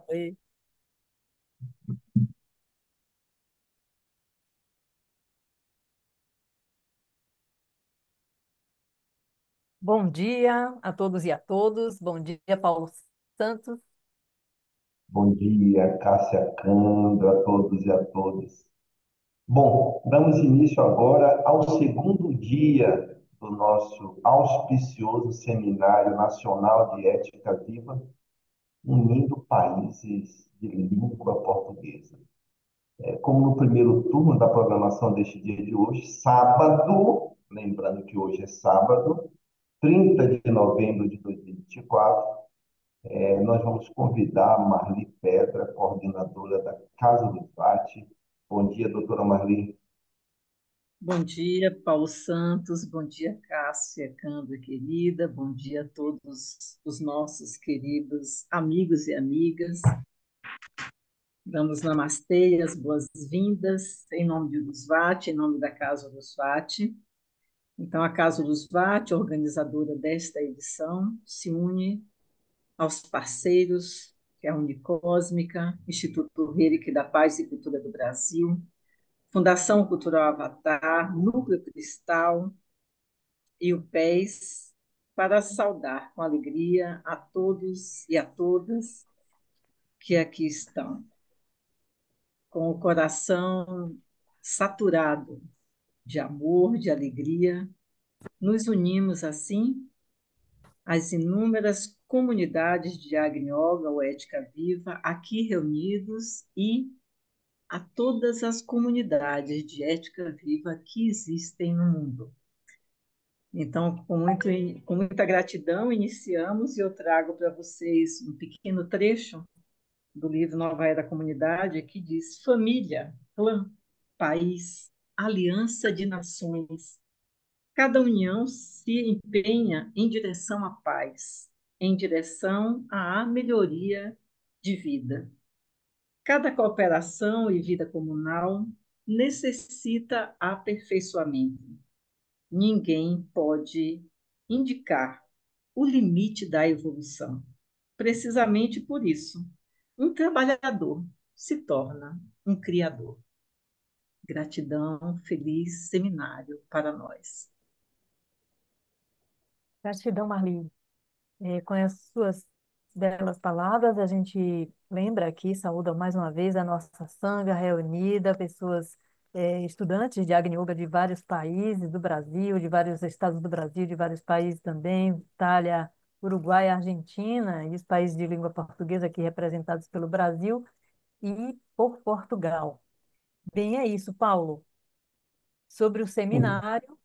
Oi. Bom dia a todos e a todos. Bom dia, Paulo Santos. Bom dia, Cássia Candra, a todos e a todas. Bom, damos início agora ao segundo dia do nosso auspicioso Seminário Nacional de Ética Viva, unindo países de língua portuguesa. Como no primeiro turno da programação deste dia de hoje, sábado, lembrando que hoje é sábado, 30 de novembro de 2024, nós vamos convidar a Marli Pedra, coordenadora da Casa do Debate. Bom dia, doutora Marli. Bom dia, Paulo Santos. Bom dia, Cássia Cândida, querida. Bom dia a todos os nossos queridos amigos e amigas. Damos namastê, as boas-vindas, em nome de Lusvati, em nome da Casa Lusvati. Então, a Casa Lusvati, organizadora desta edição, se une aos parceiros, que é a Unicósmica, Instituto Herick da Paz e Cultura do Brasil, Fundação Cultural Avatar, Núcleo Cristal, e o pés para saudar com alegria a todos e a todas que aqui estão, com o coração saturado de amor, de alegria. Nos unimos assim às inúmeras comunidades de Agni Yoga ou Ética Viva aqui reunidos e a todas as comunidades de ética viva que existem no mundo. Então, com muita gratidão, iniciamos e eu trago para vocês um pequeno trecho do livro Nova Era da Comunidade, que diz: família, clã, país, aliança de nações. Cada união se empenha em direção à paz, em direção à melhoria de vida. Cada cooperação e vida comunal necessita aperfeiçoamento. Ninguém pode indicar o limite da evolução. Precisamente por isso, um trabalhador se torna um criador. Gratidão, feliz seminário para nós. Gratidão, Marli. Com as suas belas palavras, a gente lembra aqui, saúda mais uma vez a nossa sanga reunida, pessoas, estudantes de Agni Yoga de vários países do Brasil, de vários estados do Brasil, de vários países também, Itália, Uruguai, Argentina, e os países de língua portuguesa aqui representados pelo Brasil e por Portugal. Bem, é isso, Paulo. Sobre o seminário,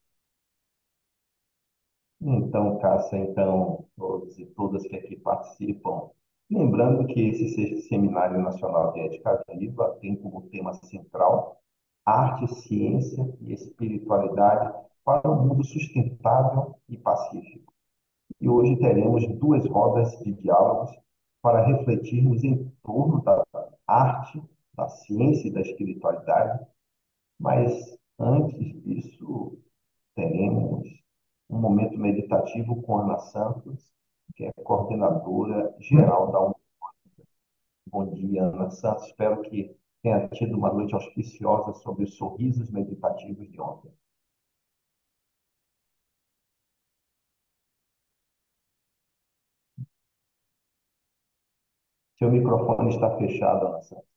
Então, Cássia, então, todos e todas que aqui participam, lembrando que esse Seminário Nacional de Ética Viva tem como tema central arte, ciência e espiritualidade para um mundo sustentável e pacífico. E hoje teremos duas rodas de diálogos para refletirmos em torno da arte, da ciência e da espiritualidade, mas antes disso, teremos um momento meditativo com Ana Santos, que é coordenadora geral da UNE. Bom dia, Ana Santos. Espero que tenha tido uma noite auspiciosa sobre os sorrisos meditativos de ontem. Seu microfone está fechado, Ana Santos.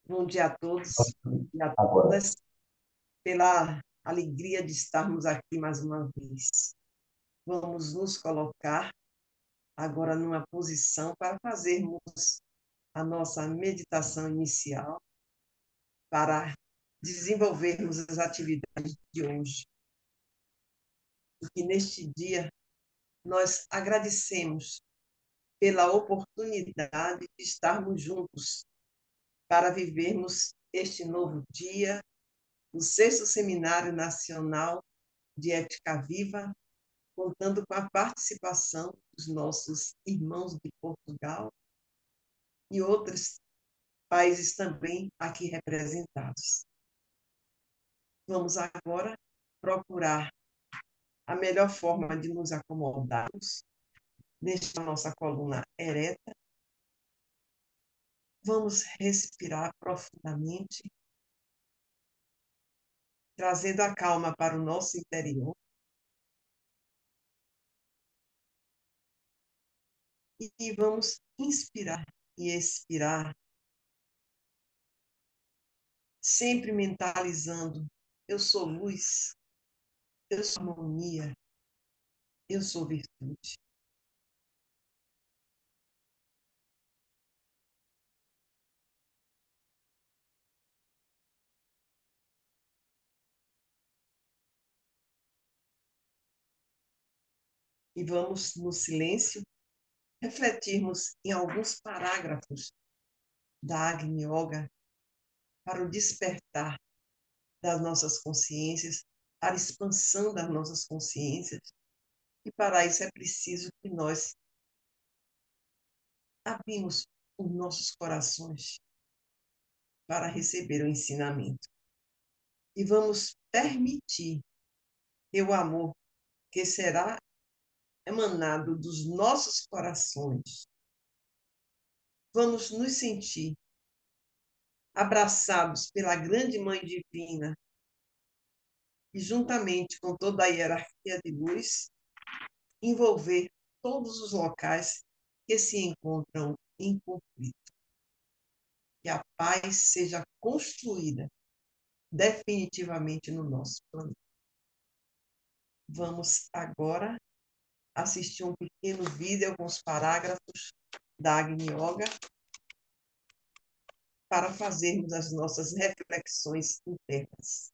Bom dia a todos e a Agora, todas, pela alegria de estarmos aqui mais uma vez. Vamos nos colocar agora numa posição para fazermos a nossa meditação inicial, para desenvolvermos as atividades de hoje. E que neste dia nós agradecemos pela oportunidade de estarmos juntos para vivermos este novo dia, o sexto Seminário Nacional de Ética Viva, contando com a participação dos nossos irmãos de Portugal e outros países também aqui representados. Vamos agora procurar a melhor forma de nos acomodarmos, deixar a nossa coluna ereta. Vamos respirar profundamente, trazendo a calma para o nosso interior. E vamos inspirar e expirar, sempre mentalizando: eu sou luz, eu sou harmonia, eu sou virtude. E vamos, no silêncio, refletirmos em alguns parágrafos da Agni Yoga para o despertar das nossas consciências, para a expansão das nossas consciências. E para isso é preciso que nós abrimos os nossos corações para receber o ensinamento. E vamos permitir que o amor que será emanado dos nossos corações, vamos nos sentir abraçados pela grande Mãe Divina e, juntamente com toda a hierarquia de luz, envolver todos os locais que se encontram em conflito. Que a paz seja construída definitivamente no nosso planeta. Vamos agora assistir um pequeno vídeo com os parágrafos da Agni Yoga para fazermos as nossas reflexões internas.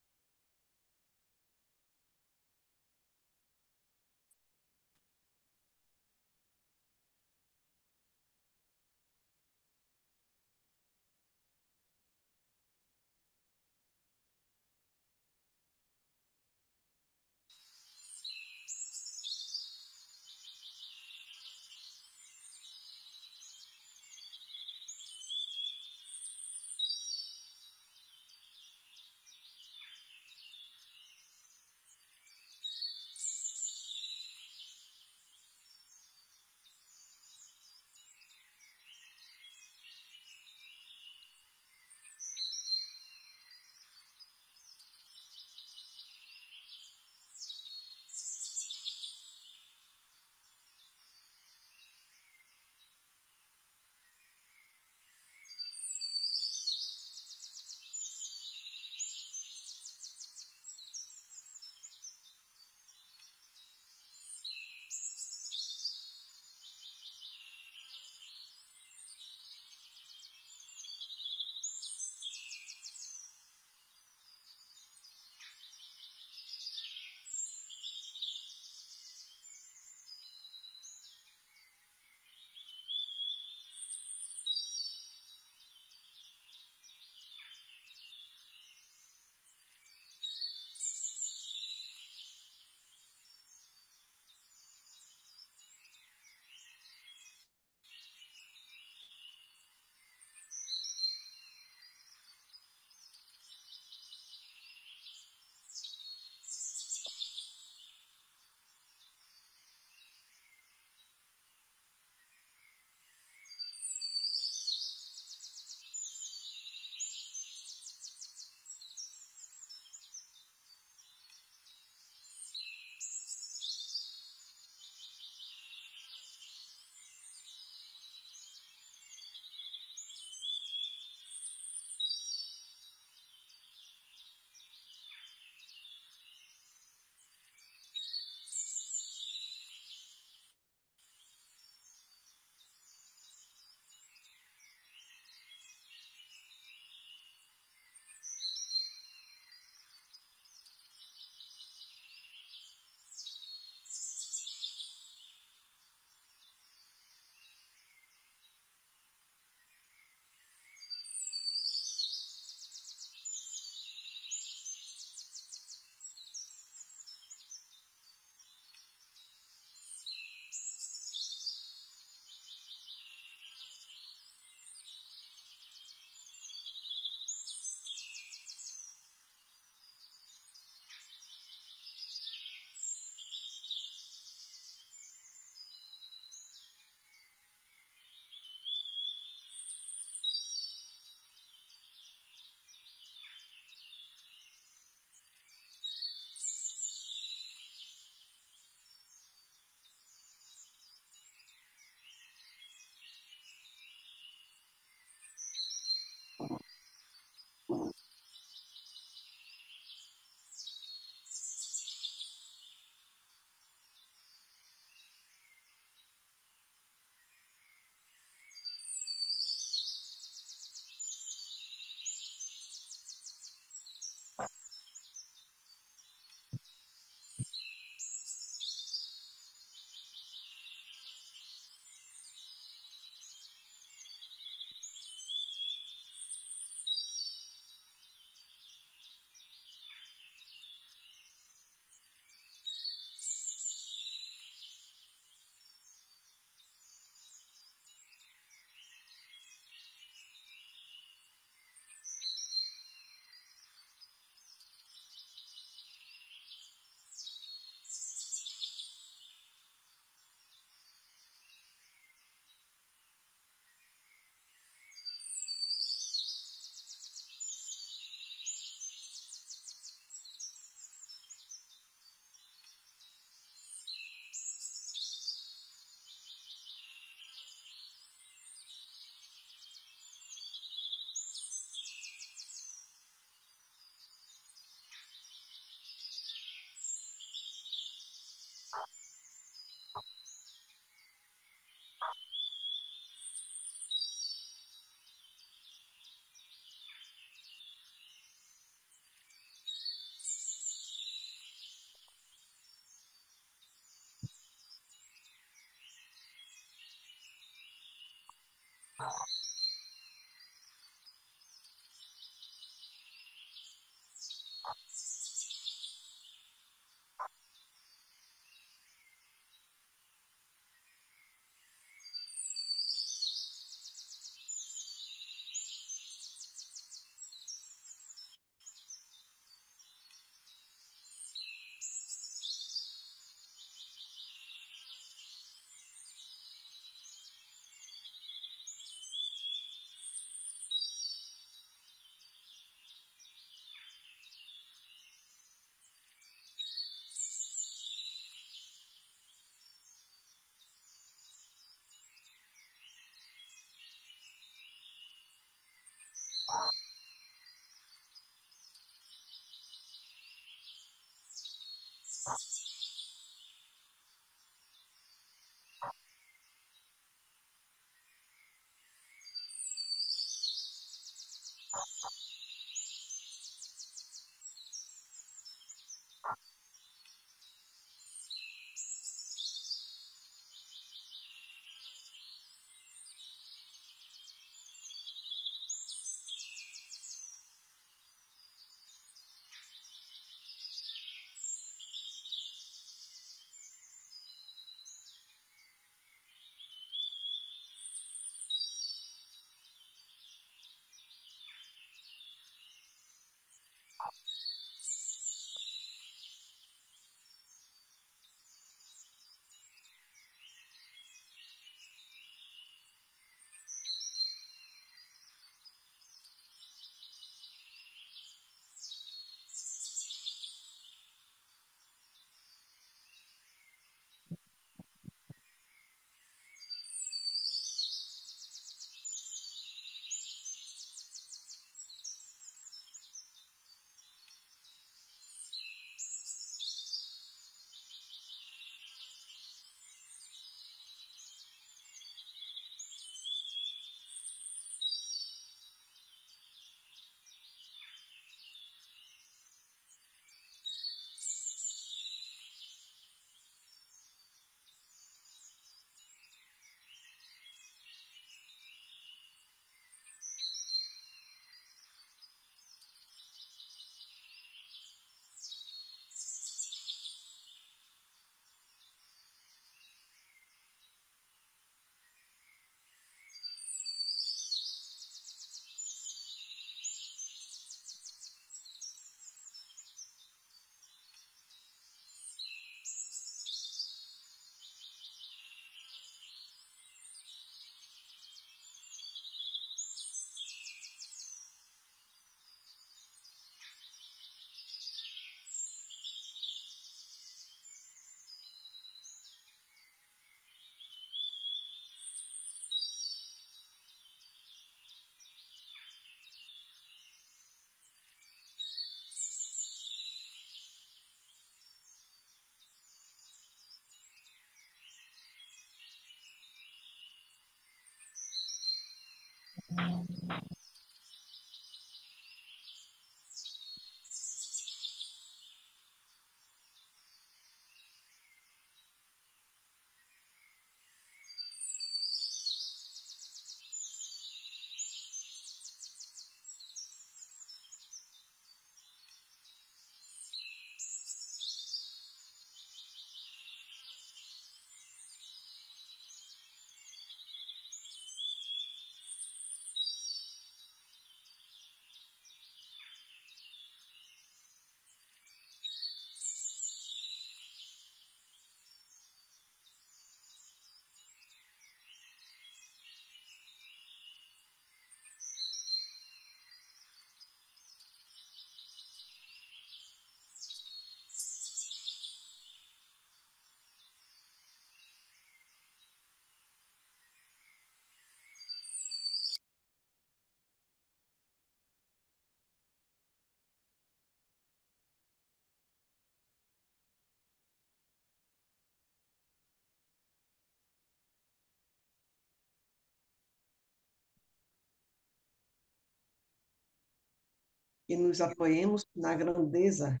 Que nos apoiemos na grandeza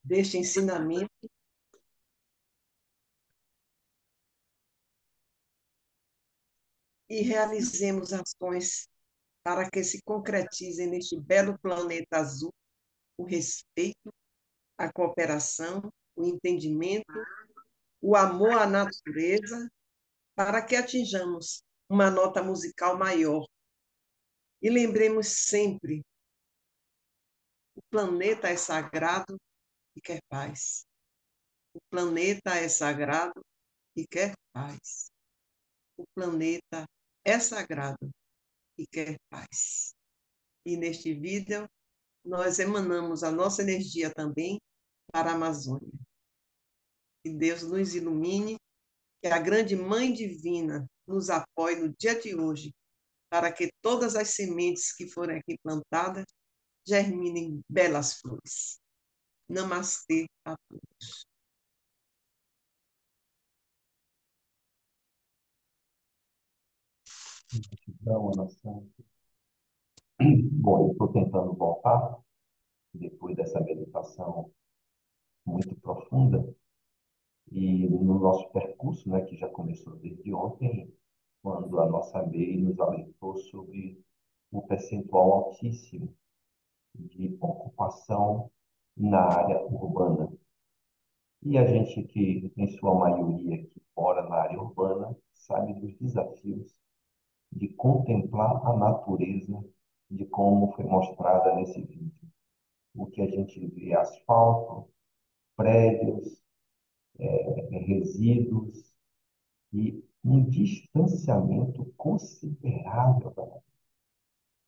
deste ensinamento e realizemos ações para que se concretizem neste belo planeta azul o respeito, a cooperação, o entendimento, o amor à natureza, para que atinjamos uma nota musical maior. E lembremos sempre: o planeta é sagrado e quer paz. O planeta é sagrado e quer paz. O planeta é sagrado e quer paz. E neste vídeo, nós emanamos a nossa energia também para a Amazônia. Que Deus nos ilumine, que a grande Mãe Divina nos apoie no dia de hoje, para que todas as sementes que forem aqui plantadas germinem belas flores. Namastê a todos. Gratidão, Ana Santa. Bom, eu estou tentando voltar, depois dessa meditação muito profunda, e no nosso percurso, né, que já começou desde ontem, quando a nossa MEI nos alertou sobre o percentual altíssimo de ocupação na área urbana. E a gente que, em sua maioria, que mora na área urbana, sabe dos desafios de contemplar a natureza de como foi mostrada nesse vídeo. O que a gente vê é asfalto, prédios, resíduos e um distanciamento considerável da natureza.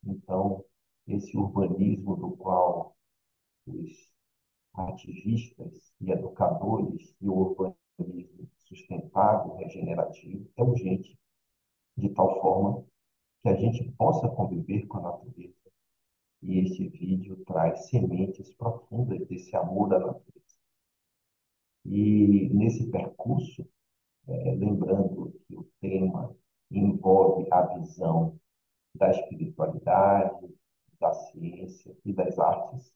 Então, esse urbanismo do qual os ativistas e educadores e o urbanismo sustentável, regenerativo, é urgente, de tal forma que a gente possa conviver com a natureza. E este vídeo traz sementes profundas desse amor à natureza. E nesse percurso, lembrando que o tema envolve a visão da espiritualidade, da ciência e das artes,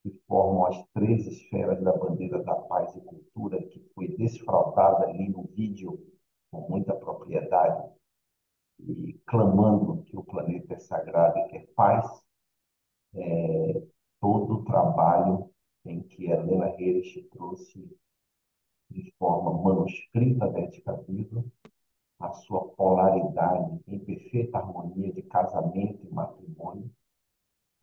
que formam as três esferas da bandeira da paz e cultura, que foi desfraldada ali no vídeo com muita propriedade, e clamando que o planeta é sagrado e quer paz, todo o trabalho em que Helena Reis trouxe de forma manuscrita da Ética Viva a sua polaridade em perfeita harmonia de casamento e matrimônio,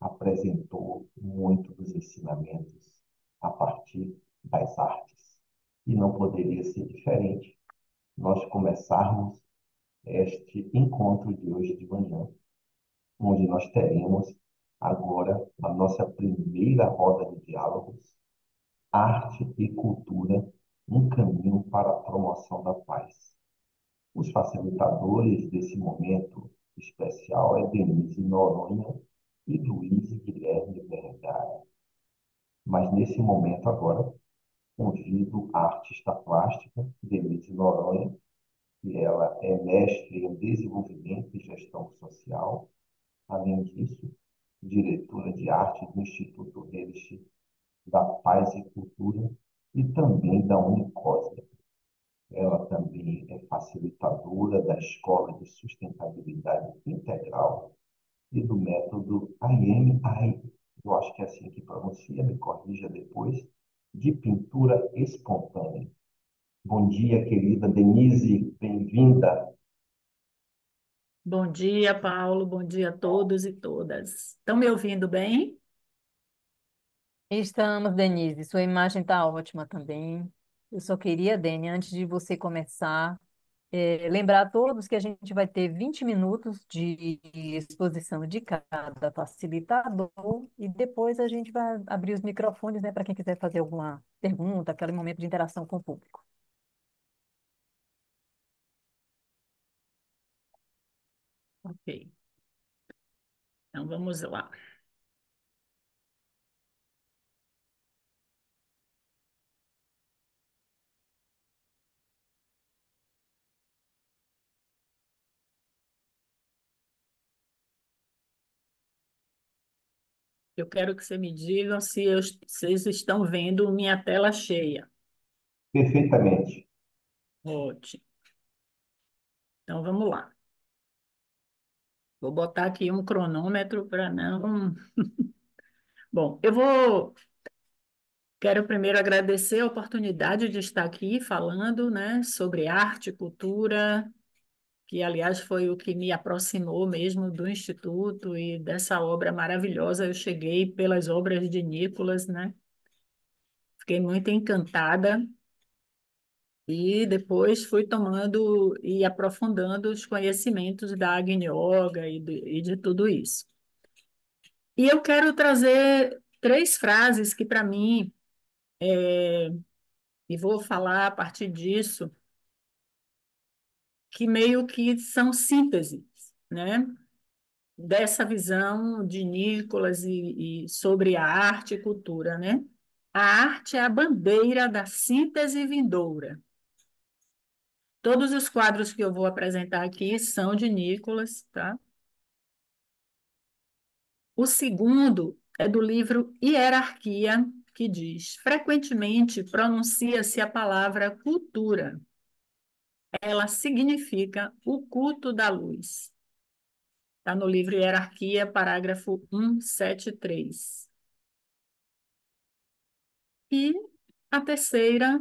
apresentou muito dos ensinamentos a partir das artes. E não poderia ser diferente nós começarmos este encontro de hoje de manhã, onde nós teremos agora a nossa primeira roda de diálogos, arte e cultura, um caminho para a promoção da paz. Os facilitadores desse momento especial é Denise Noronha e Luiz Guilherme Vergara. Mas nesse momento agora, convido a artista plástica Denise Noronha, que ela é mestre em desenvolvimento e gestão social, além disso, diretora de arte do Instituto Reis da Paz e Cultura e também da Unicósmia. Ela também é facilitadora da Escola de Sustentabilidade Integral e do método IMI, eu acho que é assim que pronuncia, me corrija depois, de pintura espontânea. Bom dia, querida Denise, bem-vinda. Bom dia, Paulo. Bom dia a todos e todas. Estão me ouvindo bem? Estamos, Denise. Sua imagem está ótima também. Eu só queria, Deni, antes de você começar, lembrar a todos que a gente vai ter 20 minutos de exposição de cada facilitador e depois a gente vai abrir os microfones, né, para quem quiser fazer alguma pergunta, aquele momento de interação com o público. Ok. Então vamos lá. Eu quero que você me digam se vocês estão vendo minha tela cheia. Perfeitamente. Ótimo. Então vamos lá. Vou botar aqui um cronômetro para não. Bom, eu vou. Quero primeiro agradecer a oportunidade de estar aqui falando, né, sobre arte, cultura, que, aliás, foi o que me aproximou mesmo do Instituto e dessa obra maravilhosa. Eu cheguei pelas obras de Nicolas, né? Fiquei muito encantada e depois fui tomando e aprofundando os conhecimentos da Agni Yoga e de tudo isso. E eu quero trazer três frases que, para mim, e vou falar a partir disso, que meio que são sínteses, né? Dessa visão de Nicolas e sobre a arte e cultura, né? A arte é a bandeira da síntese vindoura. Todos os quadros que eu vou apresentar aqui são de Nicolas, tá? O segundo é do livro Hierarquia, que diz: frequentemente pronuncia-se a palavra cultura. Ela significa o culto da luz. Está no livro Hierarquia, parágrafo 173. E a terceira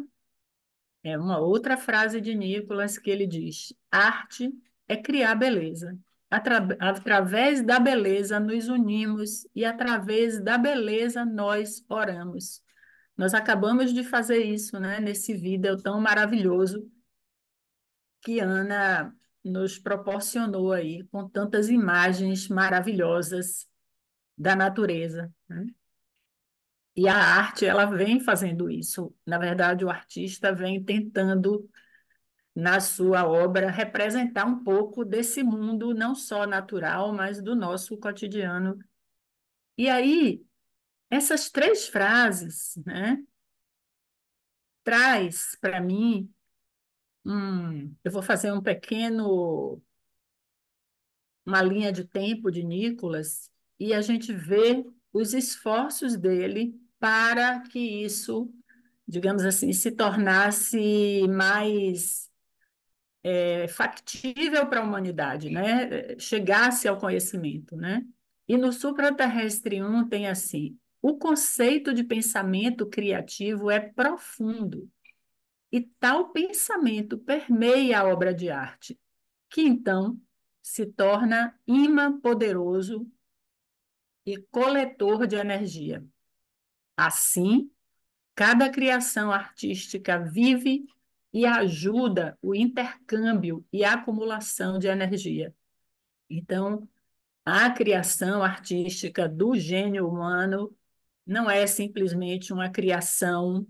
é uma outra frase de Nicolas que ele diz: arte é criar beleza. Através da beleza nos unimos e através da beleza nós oramos. Nós acabamos de fazer isso, né, nesse vídeo tão maravilhoso que Ana nos proporcionou aí, com tantas imagens maravilhosas da natureza, né? E a arte, ela vem fazendo isso. Na verdade, o artista vem tentando, na sua obra, representar um pouco desse mundo, não só natural, mas do nosso cotidiano. E aí, essas três frases, né, traz para mim, eu vou fazer uma linha de tempo de Nicolas, e a gente vê os esforços dele para que isso, digamos assim, se tornasse mais factível para a humanidade, né? Chegasse ao conhecimento, né? E no Supraterrestre 1 tem assim: o conceito de pensamento criativo é profundo, e tal pensamento permeia a obra de arte, que então se torna imã poderoso e coletor de energia. Assim, cada criação artística vive e ajuda o intercâmbio e a acumulação de energia. Então, a criação artística do gênio humano não é simplesmente uma criação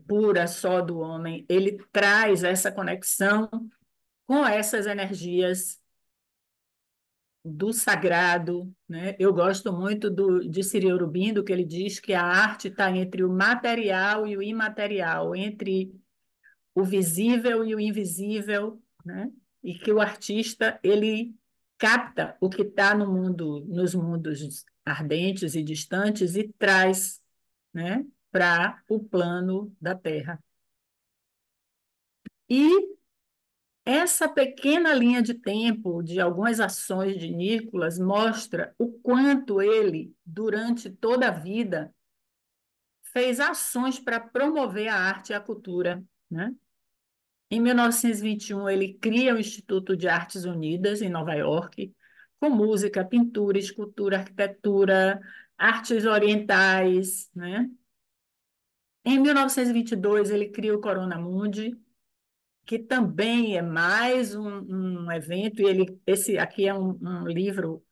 pura só do homem, ele traz essa conexão com essas energias do sagrado, né? Eu gosto muito de Cyril Urubindo, que ele diz que a arte está entre o material e o imaterial, entre o visível e o invisível, né? E que o artista ele capta o que está no mundo, nos mundos ardentes e distantes e traz, né, para o plano da Terra. E essa pequena linha de tempo de algumas ações de Nicolas mostra o quanto ele, durante toda a vida, fez ações para promover a arte e a cultura, né? Em 1921, ele cria o Instituto de Artes Unidas, em Nova York, com música, pintura, escultura, arquitetura, artes orientais, né? Em 1922, ele cria o Corona Mundi, que também é mais um evento, e esse aqui é um livro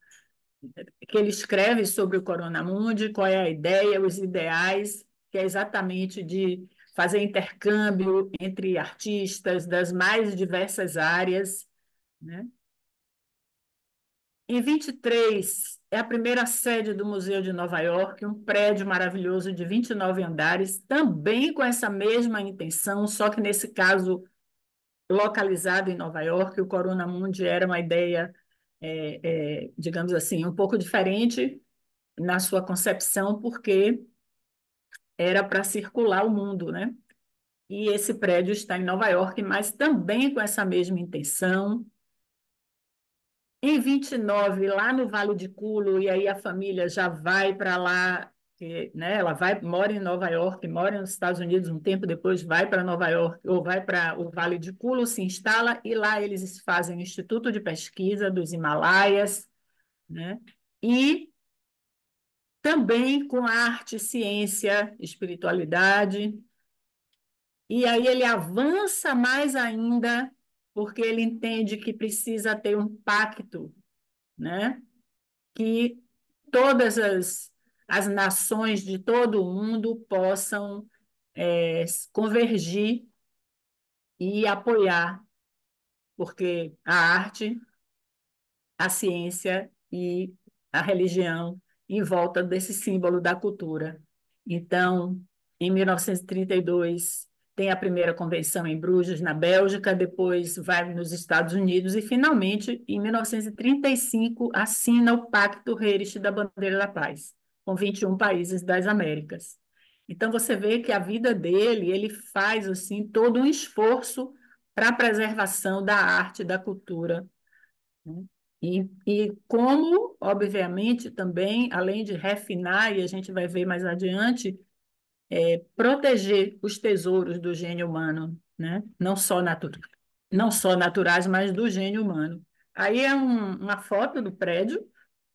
que ele escreve sobre o Corona Mundi, qual é a ideia, os ideais, que é exatamente de fazer intercâmbio entre artistas das mais diversas áreas, né? Em 23, é a primeira sede do Museu de Nova York, um prédio maravilhoso de 29 andares, também com essa mesma intenção, só que nesse caso localizado em Nova York. O Corona Mundi era uma ideia, digamos assim, um pouco diferente na sua concepção, porque era para circular o mundo, né? E esse prédio está em Nova York, mas também com essa mesma intenção. Em 29, lá no Vale de Culo, e aí a família já vai para lá, né? Ela vai, mora em Nova York, mora nos Estados Unidos um tempo depois, vai para Nova York, ou vai para o Vale de Culo, se instala, e lá eles fazem o Instituto de Pesquisa dos Himalaias, né? E também com arte, ciência, espiritualidade. E aí ele avança mais ainda, porque ele entende que precisa ter um pacto, né? Que todas as nações de todo o mundo possam convergir e apoiar, porque a arte, a ciência e a religião em volta desse símbolo da cultura. Então, em 1932, tem a primeira convenção em Bruges, na Bélgica, depois vai nos Estados Unidos e, finalmente, em 1935, assina o Pacto Reich da Bandeira da Paz, com 21 países das Américas. Então, você vê que a vida dele, ele faz assim todo um esforço para a preservação da arte, da cultura, né? E como, obviamente, também, além de refinar, e a gente vai ver mais adiante, proteger os tesouros do gênio humano, né? Não só naturais, mas do gênio humano. Aí é uma foto do prédio,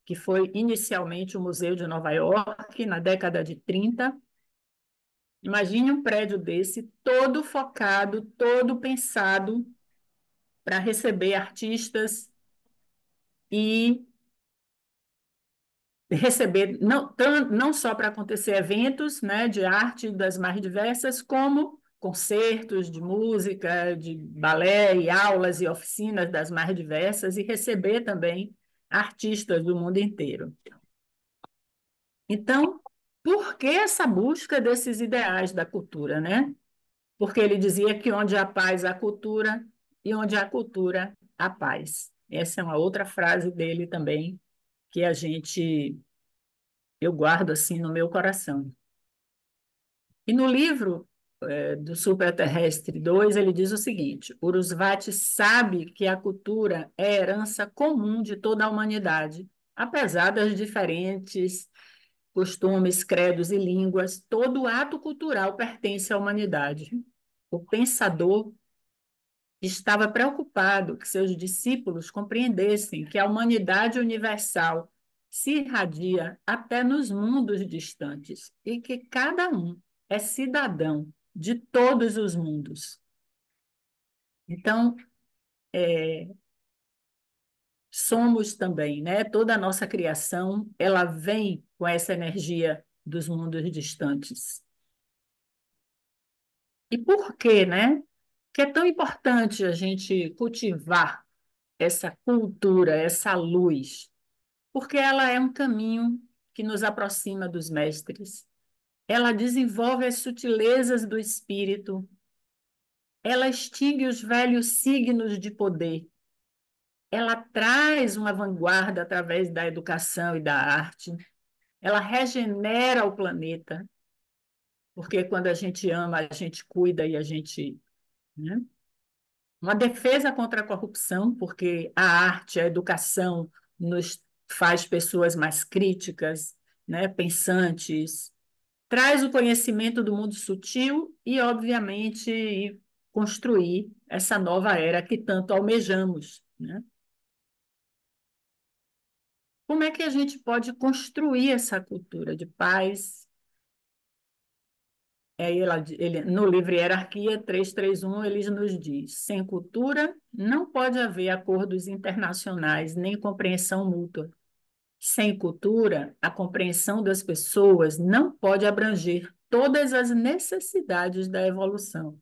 que foi inicialmente o Museu de Nova York, na década de 30. Imagine um prédio desse, todo focado, todo pensado para receber artistas e receber, não só para acontecer eventos, né, de arte das mais diversas, como concertos de música, de balé e aulas e oficinas das mais diversas, e receber também artistas do mundo inteiro. Então, por que essa busca desses ideais da cultura, né? Porque ele dizia que onde há paz, há cultura, e onde há cultura, há paz. Essa é uma outra frase dele também, que eu guardo assim no meu coração. E no livro do Superterrestre 2, ele diz o seguinte: Urusvati sabe que a cultura é herança comum de toda a humanidade, apesar das diferentes costumes, credos e línguas, todo ato cultural pertence à humanidade. O pensador estava preocupado que seus discípulos compreendessem que a humanidade universal se irradia até nos mundos distantes e que cada um é cidadão de todos os mundos. Então, somos também, né? Toda a nossa criação, ela vem com essa energia dos mundos distantes. E por quê, né? Que é tão importante a gente cultivar essa cultura, essa luz, porque ela é um caminho que nos aproxima dos mestres. Ela desenvolve as sutilezas do espírito, ela extingue os velhos signos de poder, ela traz uma vanguarda através da educação e da arte, ela regenera o planeta, porque quando a gente ama, a gente cuida e a gente, né? Uma defesa contra a corrupção, porque a arte, a educação nos faz pessoas mais críticas, né, pensantes, traz o conhecimento do mundo sutil e, obviamente, construir essa nova era que tanto almejamos, né? Como é que a gente pode construir essa cultura de paz? No livro Hierarquia 331, ele nos diz: sem cultura, não pode haver acordos internacionais nem compreensão mútua. Sem cultura, a compreensão das pessoas não pode abranger todas as necessidades da evolução.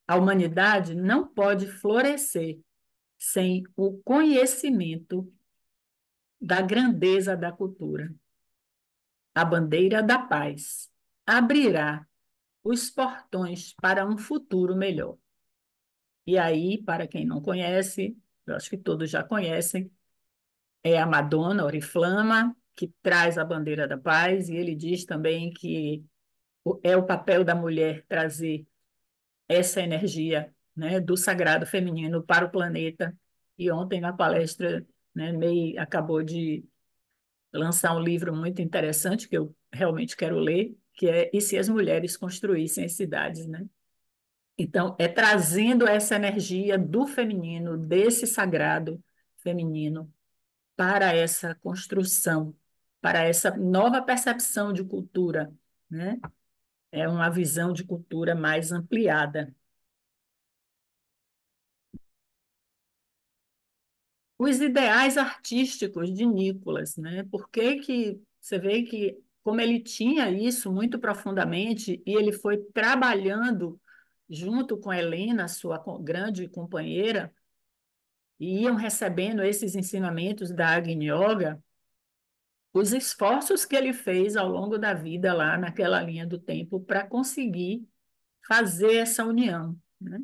A humanidade não pode florescer sem o conhecimento da grandeza da cultura. A bandeira da paz abrirá os portões para um futuro melhor. E aí, para quem não conhece, eu acho que todos já conhecem, é a Madonna Oriflama, que traz a bandeira da paz, e ele diz também que é o papel da mulher trazer essa energia, né, do sagrado feminino para o planeta E ontem, na palestra, né, May acabou de lançar um livro muito interessante que eu realmente quero ler, que é E se as mulheres construíssem as cidades, né? Então, é trazendo essa energia do feminino, desse sagrado feminino, para essa construção, para essa nova percepção de cultura, né? É uma visão de cultura mais ampliada. Os ideais artísticos de Nicolas, né? Por que que você vê que como ele tinha isso muito profundamente e ele foi trabalhando junto com a Helena, sua grande companheira, e iam recebendo esses ensinamentos da Agni Yoga, os esforços que ele fez ao longo da vida lá naquela linha do tempo para conseguir fazer essa união, né?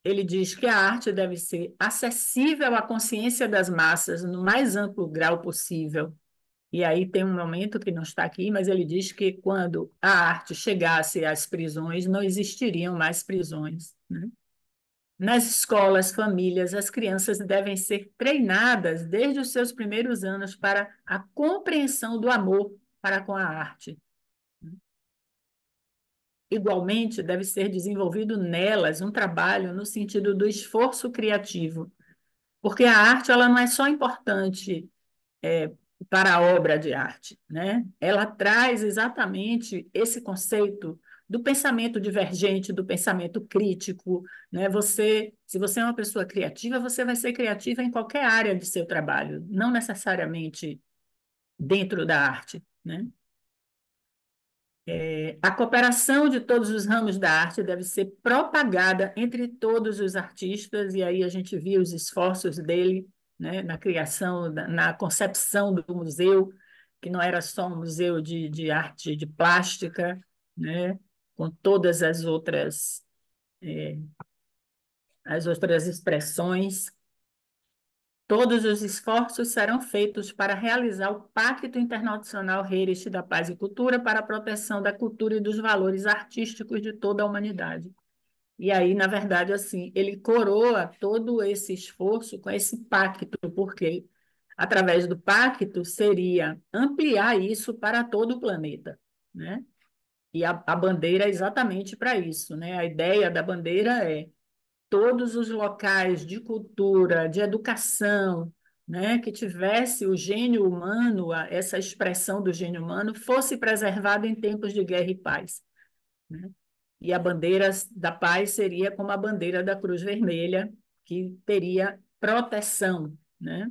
Ele diz que a arte deve ser acessível à consciência das massas no mais amplo grau possível. E aí tem um momento que não está aqui, mas ele diz que quando a arte chegasse às prisões, não existiriam mais prisões, né? Nas escolas, famílias, as crianças devem ser treinadas desde os seus primeiros anos para a compreensão do amor para com a arte. Igualmente, deve ser desenvolvido nelas um trabalho no sentido do esforço criativo, porque a arte ela não é só importante para a obra de arte, né? Ela traz exatamente esse conceito do pensamento divergente, do pensamento crítico, né? Se você é uma pessoa criativa, você vai ser criativa em qualquer área de seu trabalho, não necessariamente dentro da arte, né? A cooperação de todos os ramos da arte deve ser propagada entre todos os artistas, e aí a gente viu os esforços dele, né, na criação, na concepção do museu, que não era só um museu de arte de plástica, né, com todas as outras expressões. Todos os esforços serão feitos para realizar o Pacto Internacional Heritage da Paz e Cultura para a proteção da cultura e dos valores artísticos de toda a humanidade. E aí, na verdade, assim, ele coroa todo esse esforço com esse pacto, porque através do pacto seria ampliar isso para todo o planeta, né? E a bandeira é exatamente para isso, né? A ideia da bandeira é todos os locais de cultura, de educação, né, que tivesse o gênio humano, essa expressão do gênio humano, fosse preservado em tempos de guerra e paz, né? E a bandeira da paz seria como a bandeira da Cruz Vermelha, que teria proteção, né,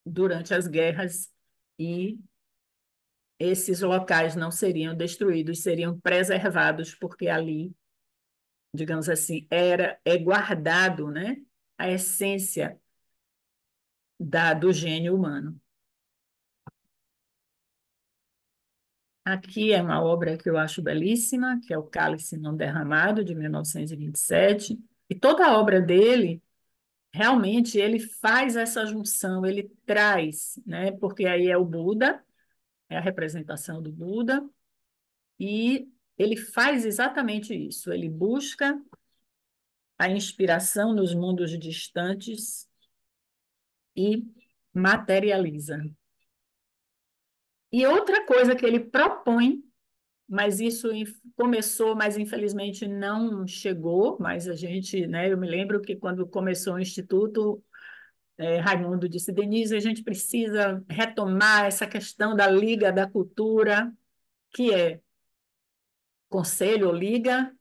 durante as guerras, e esses locais não seriam destruídos, seriam preservados, porque ali, digamos assim, é guardado, né, a essência do gênio humano. Aqui é uma obra que eu acho belíssima, que é o Cálice Não Derramado, de 1927, e toda a obra dele, realmente, ele faz essa junção, ele traz, né, porque aí é o Buda, é a representação do Buda, e ele faz exatamente isso, ele busca a inspiração nos mundos distantes e materializa. E outra coisa que ele propõe, mas isso começou, mas infelizmente não chegou, mas a gente, né, eu me lembro que quando começou o Instituto, Raimundo disse, Denise, a gente precisa retomar essa questão da Liga da Cultura, que é Conselho ou Liga,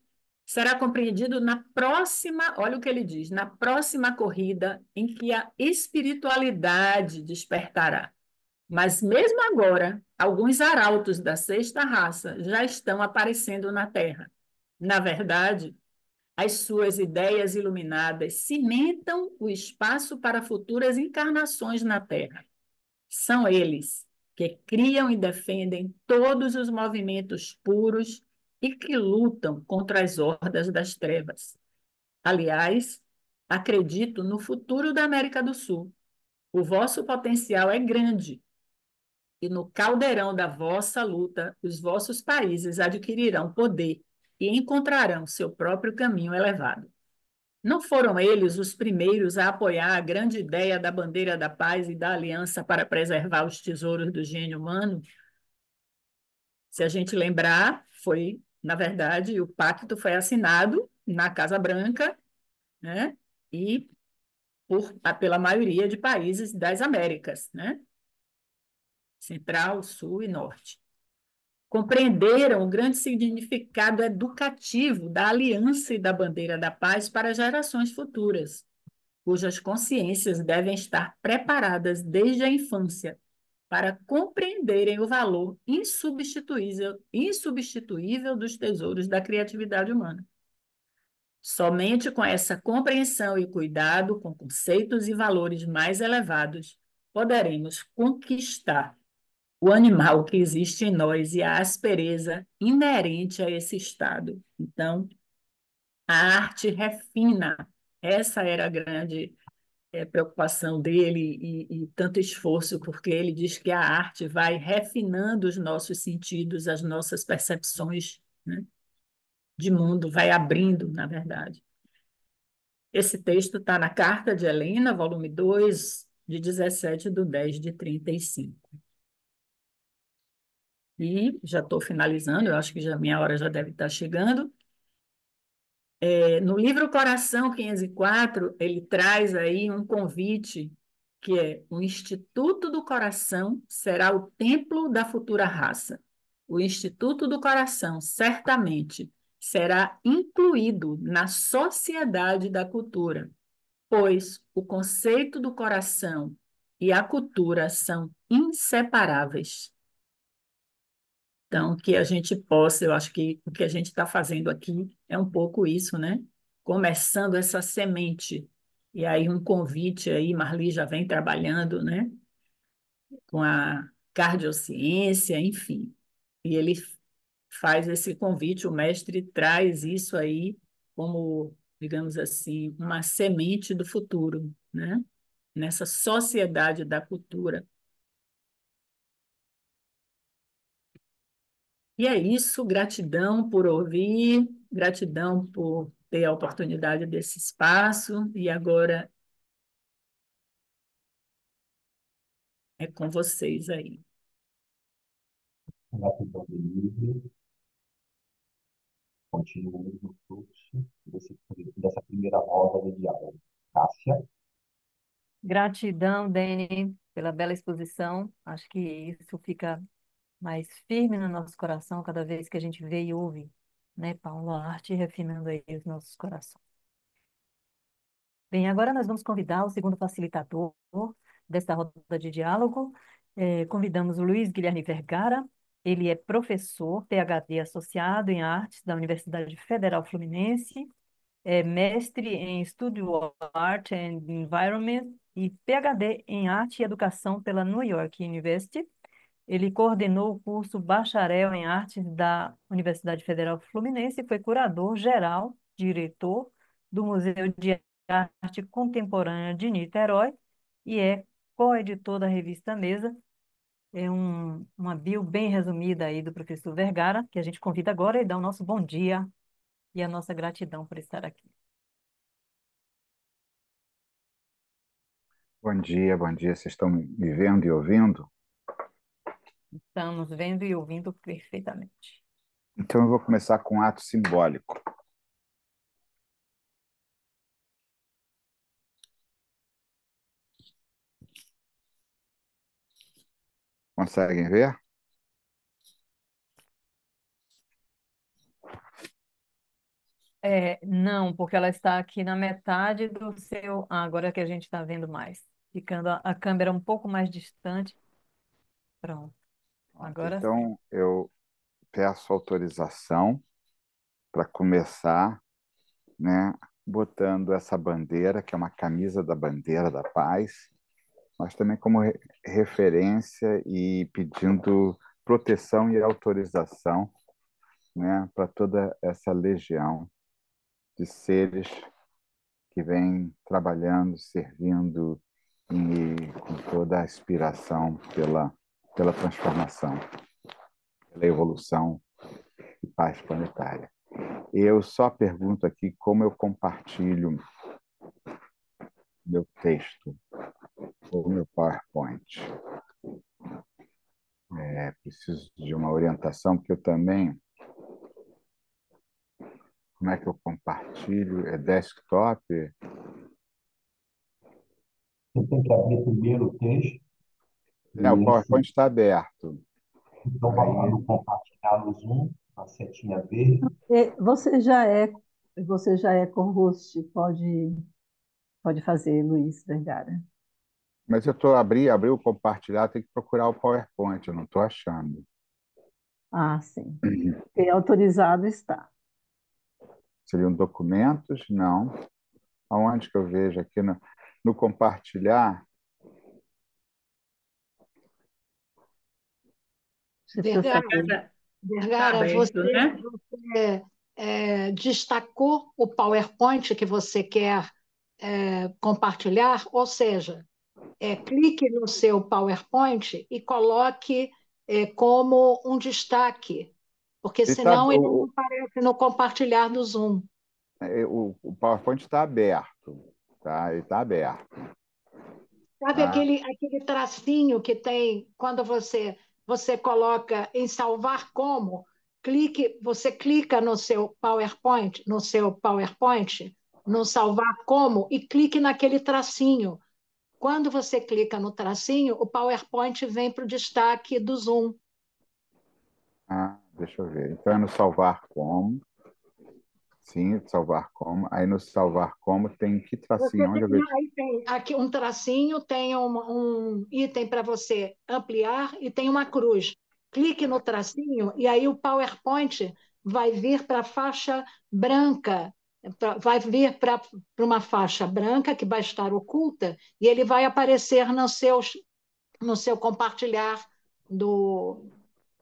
será compreendido na próxima, olha o que ele diz, na próxima corrida em que a espiritualidade despertará. Mas mesmo agora, alguns arautos da sexta raça já estão aparecendo na Terra. Na verdade, as suas ideias iluminadas cimentam o espaço para futuras encarnações na Terra. São eles que criam e defendem todos os movimentos puros e que lutam contra as hordas das trevas. Aliás, acredito no futuro da América do Sul. O vosso potencial é grande e no caldeirão da vossa luta, os vossos países adquirirão poder e encontrarão seu próprio caminho elevado. Não foram eles os primeiros a apoiar a grande ideia da bandeira da paz e da aliança para preservar os tesouros do gênio humano? Se a gente lembrar, foi, na verdade, o pacto foi assinado na Casa Branca, né? E pela maioria de países das Américas, né? Central, Sul e Norte. Compreenderam o grande significado educativo da aliança e da bandeira da paz para gerações futuras, cujas consciências devem estar preparadas desde a infância para compreenderem o valor insubstituível dos tesouros da criatividade humana. Somente com essa compreensão e cuidado com conceitos e valores mais elevados poderemos conquistar o animal que existe em nós e a aspereza inerente a esse estado. Então, a arte refina. Essa era a grande preocupação dele e tanto esforço, porque ele diz que a arte vai refinando os nossos sentidos, as nossas percepções, né, de mundo, vai abrindo, na verdade. Esse texto está na Carta de Helena, volume 2, de 17/10/35. E já estou finalizando, eu acho que já minha hora já deve estar chegando. No livro Coração 504, ele traz aí um convite que é: o Instituto do Coração será o templo da futura raça. O Instituto do Coração certamente será incluído na sociedade da cultura, pois o conceito do coração e a cultura são inseparáveis. Então, que a gente possa, eu acho que o que a gente está fazendo aqui é um pouco isso, né? Começando essa semente. E aí um convite aí, Marli já vem trabalhando, né? Com a cardiociência, enfim. E ele faz esse convite, o mestre traz isso aí como, digamos assim, uma semente do futuro, né? Nessa sociedade da cultura. E é isso, gratidão por ouvir, gratidão por ter a oportunidade desse espaço, e agora é com vocês aí. Gratidão, Denise. Continuamos no fluxo dessa primeira roda de diálogo. Cássia, Gratidão, Dani, pela bela exposição. Acho que isso fica mais firme no nosso coração cada vez que a gente vê e ouve, né, Paulo? A arte refinando aí os nossos corações. Bem, agora nós vamos convidar o segundo facilitador desta roda de diálogo. Convidamos o Luiz Guilherme Vergara. Ele é professor, PhD associado em artes da Universidade Federal Fluminense, é mestre em Studio Art and Environment e PhD em arte e educação pela New York University. Ele coordenou o curso Bacharel em Artes da Universidade Federal Fluminense e foi curador geral, diretor do Museu de Arte Contemporânea de Niterói e é co-editor da revista Mesa. É uma bio bem resumida aí do professor Vergara, que a gente convida agora e dá o nosso bom dia e a nossa gratidão por estar aqui. Bom dia, vocês estão me vendo e ouvindo? Estamos vendo e ouvindo perfeitamente. Então eu vou começar com um ato simbólico. Conseguem ver? Não, porque ela está aqui na metade do seu. Agora que a gente está vendo mais. Ficando a câmera um pouco mais distante. Pronto, Pronto, agora sim. então eu peço autorização para começar, né, botando essa bandeira, que é uma camisa da bandeira da paz, mas também como referência e pedindo proteção e autorização, né, para toda essa legião de seres que vem trabalhando, servindo e com toda a aspiração pela transformação, pela evolução e paz planetária. Eu só pergunto aqui como eu compartilho meu texto ou meu PowerPoint. Preciso de uma orientação, porque eu também. Como é que eu compartilho? É desktop? Você tem que abrir primeiro o texto, O e PowerPoint está aberto. então vai lá Aí, no compartilhar no Zoom, a setinha verde. E você já é co-host, pode fazer, Luiz Vergara. mas eu estou abri o compartilhar, tem que procurar o PowerPoint, eu não estou achando. Ah, sim. E autorizado está. Seriam documentos? Não. Aonde que eu vejo aqui no compartilhar? Você precisa Vergara, saber. Está Vergara, aberto, né? você destacou o PowerPoint que você quer compartilhar, ou seja, clique no seu PowerPoint e coloque como um destaque, porque Ele tá, senão ele não aparece no compartilhar do Zoom. o PowerPoint está aberto, tá? Ele está aberto, Sabe tá? aquele tracinho que tem quando você coloca em salvar como? Você clica no seu PowerPoint, no salvar como, e clique naquele tracinho. Quando você clica no tracinho, o PowerPoint vem para o destaque do Zoom. Deixa eu ver. Então é no salvar como. Sim, salvar como. Aí no salvar como tem que Você tracinho? tem, Onde eu vejo? aí tem aqui um tracinho, tem um item para você ampliar e tem uma cruz. Clique no tracinho e aí o PowerPoint vai vir para a faixa branca, vai vir para uma faixa branca que vai estar oculta e ele vai aparecer no seu compartilhar do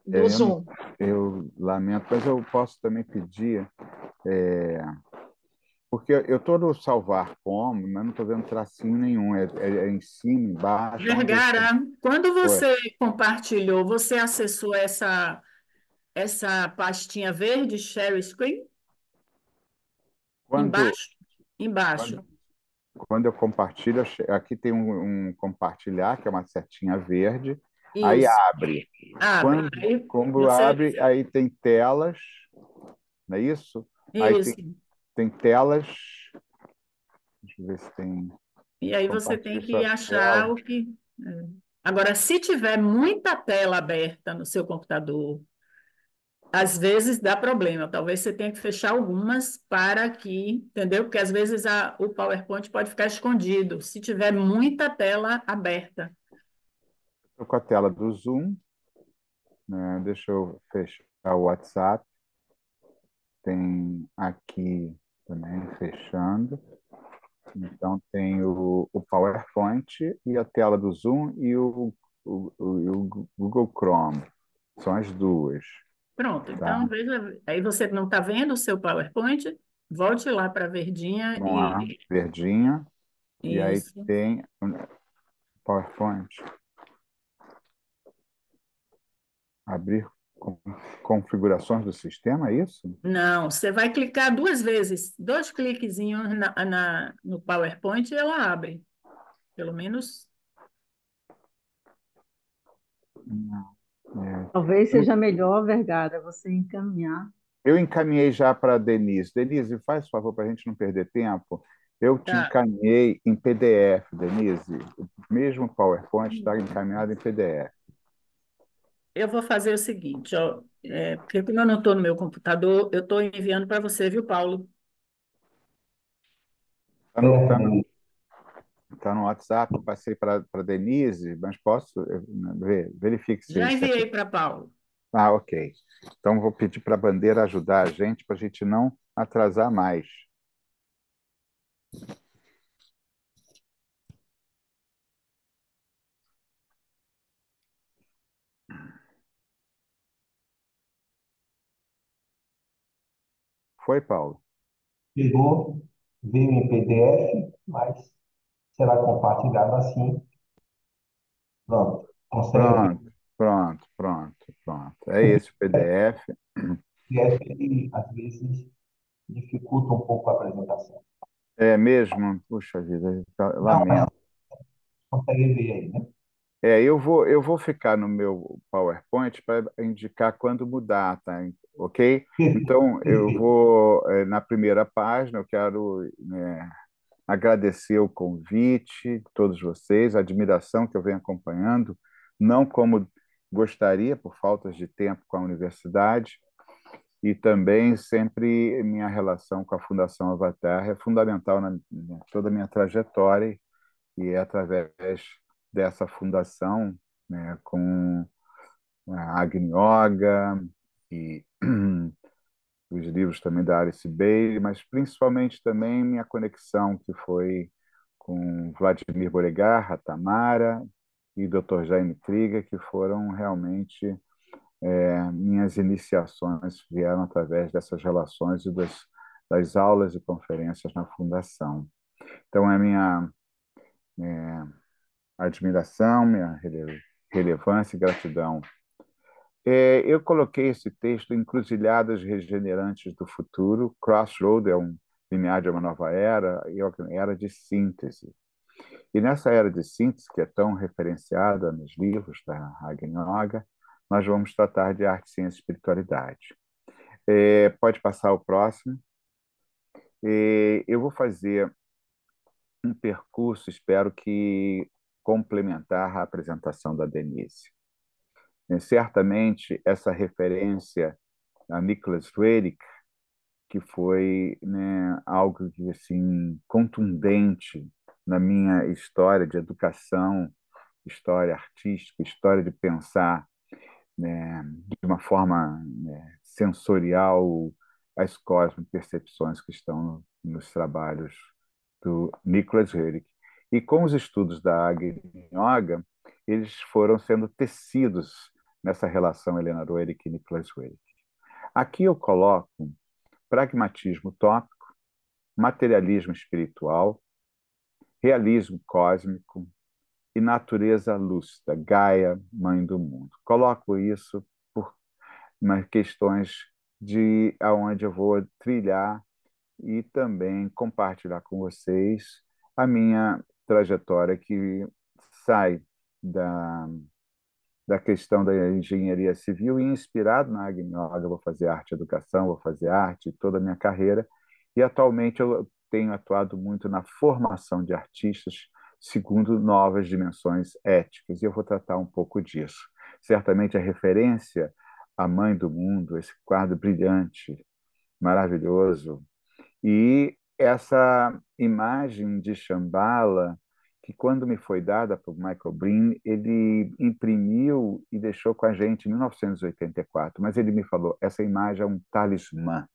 Eu, não- Zoom. eu lamento, mas eu posso também pedir, é, porque eu estou no salvar como, mas não estou vendo tracinho nenhum. É em cima, embaixo, onde eu estou? Vergara, quando Oi. você compartilhou, você acessou essa pastinha verde, share screen? Quando, Embaixo? Embaixo. quando, quando eu compartilho, aqui tem um compartilhar, que é uma setinha verde, aí Isso. abre. Abre. Quando, Aí como você. abre, aí tem telas, não é isso? Aí Isso. tem telas, deixa eu ver se tem E aí você tem compartilhar que suas achar telas. o que. Agora, se tiver muita tela aberta no seu computador, às vezes dá problema. Talvez você tenha que fechar algumas para que, entendeu? Porque às vezes o PowerPoint pode ficar escondido, se tiver muita tela aberta. Estou com a tela do Zoom, né? Deixa eu fechar o WhatsApp. Tem aqui também fechando. Então, tem o PowerPoint e a tela do Zoom e o Google Chrome. São as duas, Pronto, então tá? veja, aí você não está vendo o seu PowerPoint, volte lá para a verdinha Vamos lá, e verdinha. E aí isso. tem o PowerPoint. Abrir configurações do sistema, é isso? Não, você vai clicar duas vezes, dois cliquezinhos no PowerPoint e ela abre. Pelo menos. Não. É. Talvez Eu, seja melhor, Vergara, você encaminhar. eu encaminhei já para a Denise. Denise, faz favor para a gente não perder tempo. Eu te Tá. encaminhei em PDF, Denise. O mesmo PowerPoint está encaminhado em PDF. Eu vou fazer o seguinte, ó, porque como eu não estou no meu computador, eu estou enviando para você, viu, Paulo? Está no, Certo, tá no, Denise? tá no WhatsApp, eu passei para a Denise, mas posso ver? Verifique Já se aqui. enviei para Paulo. Ok. Então, vou pedir para a bandeira ajudar a gente, para a gente não atrasar mais. Foi, Paulo? Chegou, veio em PDF, mas será compartilhado assim. Pronto. Consegue ver Pronto, pronto. É esse o PDF. PDF, ele, às vezes, dificulta um pouco a apresentação. É mesmo? Puxa vida, Não, mas lamento. consegue ver aí, né? Eu vou ficar no meu PowerPoint para indicar quando mudar, tá? Ok? Então, eu Perfeito. vou, na primeira página, eu quero, né, agradecer o convite de todos vocês, a admiração que eu venho acompanhando, não como gostaria, por faltas de tempo com a universidade, e também sempre minha relação com a Fundação Avatar é fundamental na toda a minha trajetória, e é através dessa fundação, né, com a Agni Yoga e os livros também da Alice Bailey, mas principalmente também minha conexão que foi com Vladimir Boregar, a Tamara e Dr. Jaime Triga, que foram realmente minhas iniciações, vieram através dessas relações e das aulas e conferências na Fundação. Então, é minha admiração, minha relevância e gratidão. Eu coloquei esse texto Encruzilhadas Regenerantes do Futuro. Crossroad é um limiar de uma nova era, e é uma era de síntese. E nessa era de síntese, que é tão referenciada nos livros da Agni Yoga, nós vamos tratar de arte, ciência e espiritualidade. Pode passar o próximo. Eu vou fazer um percurso, espero que complementar a apresentação da Denise. Certamente, essa referência a Nicholas Roerich, que foi, né, algo que, assim, contundente na minha história de educação, história artística, história de pensar, né, de uma forma, né, sensorial as cosmopercepções que estão nos trabalhos do Nicholas Roerich. E com os estudos da Agni Yoga, eles foram sendo tecidos nessa relação Helena Roerich e Nicholas Roerich. Aqui eu coloco pragmatismo utópico, materialismo espiritual, realismo cósmico e natureza lúcida, Gaia, mãe do mundo. Coloco isso por questões de aonde eu vou trilhar e também compartilhar com vocês a minha trajetória que sai da questão da engenharia civil e inspirado na Agni Yoga, vou fazer arte e educação, vou fazer arte toda a minha carreira, e atualmente eu tenho atuado muito na formação de artistas segundo novas dimensões éticas, e eu vou tratar um pouco disso. Certamente a referência à Mãe do Mundo, esse quadro brilhante, maravilhoso, e essa imagem de Shambhala, que quando me foi dada por Michael Breen, ele imprimiu e deixou com a gente em 1984, mas ele me falou, essa imagem é um talismã.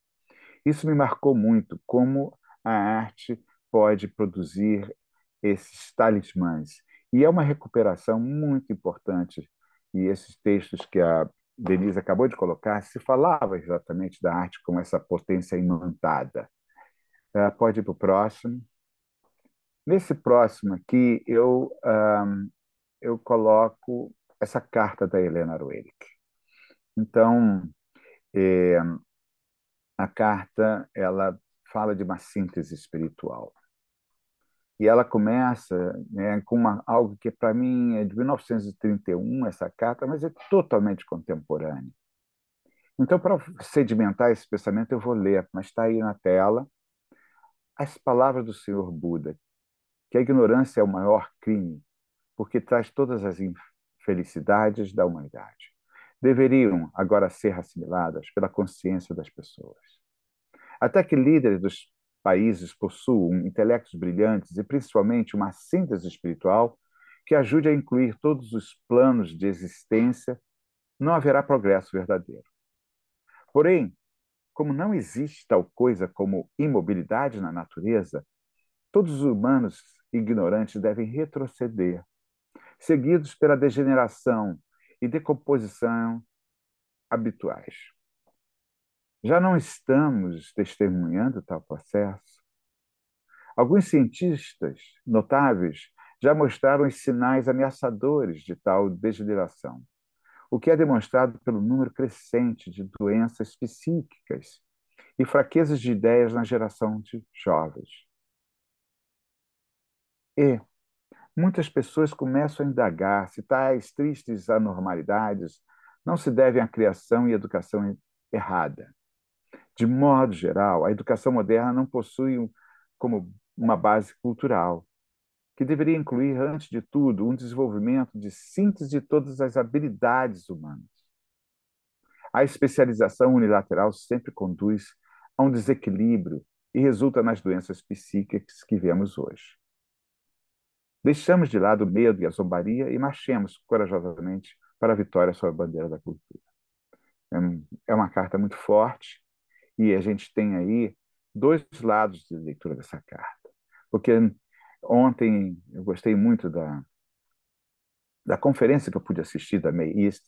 Isso me marcou muito, como a arte pode produzir esses talismãs. E é uma recuperação muito importante. E esses textos que a Denise acabou de colocar, se falava exatamente da arte como essa potência imantada. Pode ir para o próximo. Nesse próximo aqui, eu coloco essa carta da Helena Roerich. Então, é, a carta ela fala de uma síntese espiritual. E ela começa, né, com algo que, para mim, é de 1931, essa carta, mas é totalmente contemporânea. Então, para sedimentar esse pensamento, eu vou ler, mas está aí na tela, as palavras do Senhor Buda, que a ignorância é o maior crime, porque traz todas as infelicidades da humanidade. Deveriam agora ser assimiladas pela consciência das pessoas. Até que líderes dos países possuam intelectos brilhantes e principalmente uma síntese espiritual que ajude a incluir todos os planos de existência, não haverá progresso verdadeiro. Porém, como não existe tal coisa como imobilidade na natureza, todos os humanos ignorantes devem retroceder, seguidos pela degeneração e decomposição habituais. Já não estamos testemunhando tal processo? Alguns cientistas notáveis já mostraram os sinais ameaçadores de tal degeneração, o que é demonstrado pelo número crescente de doenças psíquicas e fraquezas de ideias na geração de jovens. E muitas pessoas começam a indagar se tais tristes anormalidades não se devem à criação e educação errada. De modo geral, a educação moderna não possui como uma base cultural, que deveria incluir, antes de tudo, um desenvolvimento de síntese de todas as habilidades humanas. A especialização unilateral sempre conduz a um desequilíbrio e resulta nas doenças psíquicas que vemos hoje. Deixamos de lado o medo e a zombaria e marchemos corajosamente para a vitória sob a bandeira da cultura. É uma carta muito forte e a gente tem aí dois lados de leitura dessa carta. Porque ontem eu gostei muito da conferência que eu pude assistir da May East,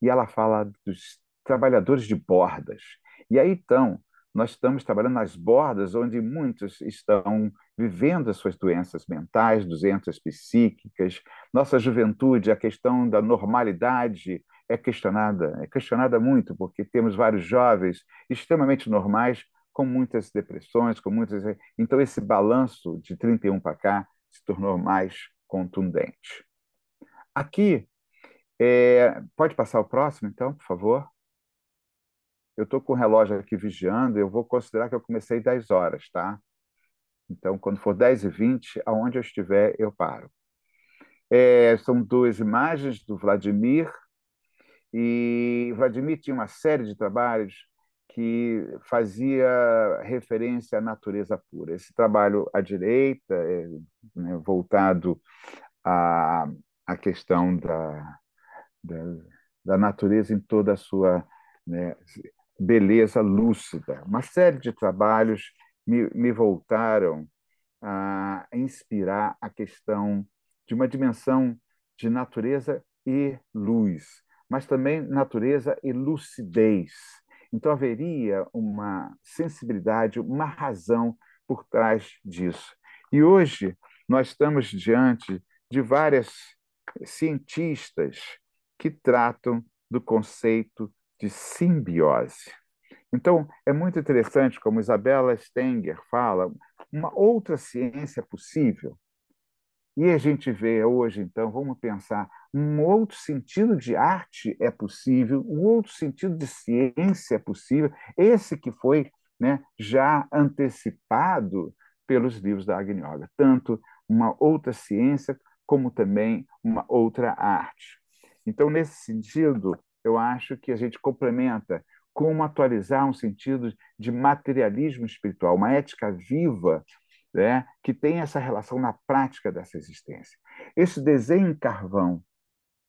e ela fala dos trabalhadores de bordas. E aí, então, nós estamos trabalhando nas bordas onde muitos estão vivendo as suas doenças mentais, doenças psíquicas. Nossa juventude, a questão da normalidade é questionada muito, porque temos vários jovens extremamente normais, com muitas depressões, com muitas. Então, esse balanço de 31 para cá se tornou mais contundente. Aqui, pode passar o próximo, então, por favor? Eu estou com o relógio aqui vigiando, eu vou considerar que eu comecei 10 horas, tá? Então, quando for 10h20, aonde eu estiver, eu paro. São duas imagens do Vladimir, e Vladimir tinha uma série de trabalhos que fazia referência à natureza pura. Esse trabalho à direita, né, voltado à questão da, da natureza em toda a sua, né, beleza lúcida. Uma série de trabalhos me voltaram a inspirar a questão de uma dimensão de natureza e luz, mas também natureza e lucidez. Então haveria uma sensibilidade, uma razão por trás disso. E hoje nós estamos diante de várias cientistas que tratam do conceito de simbiose. Então, é muito interessante como Isabella Stenger fala, uma outra ciência possível. E a gente vê hoje, então, vamos pensar, um outro sentido de arte é possível, um outro sentido de ciência é possível, esse que foi, né, já antecipado pelos livros da Agni Yoga, tanto uma outra ciência como também uma outra arte. Então, nesse sentido, eu acho que a gente complementa como atualizar um sentido de materialismo espiritual, uma ética viva, né, que tem essa relação na prática dessa existência. Esse desenho em carvão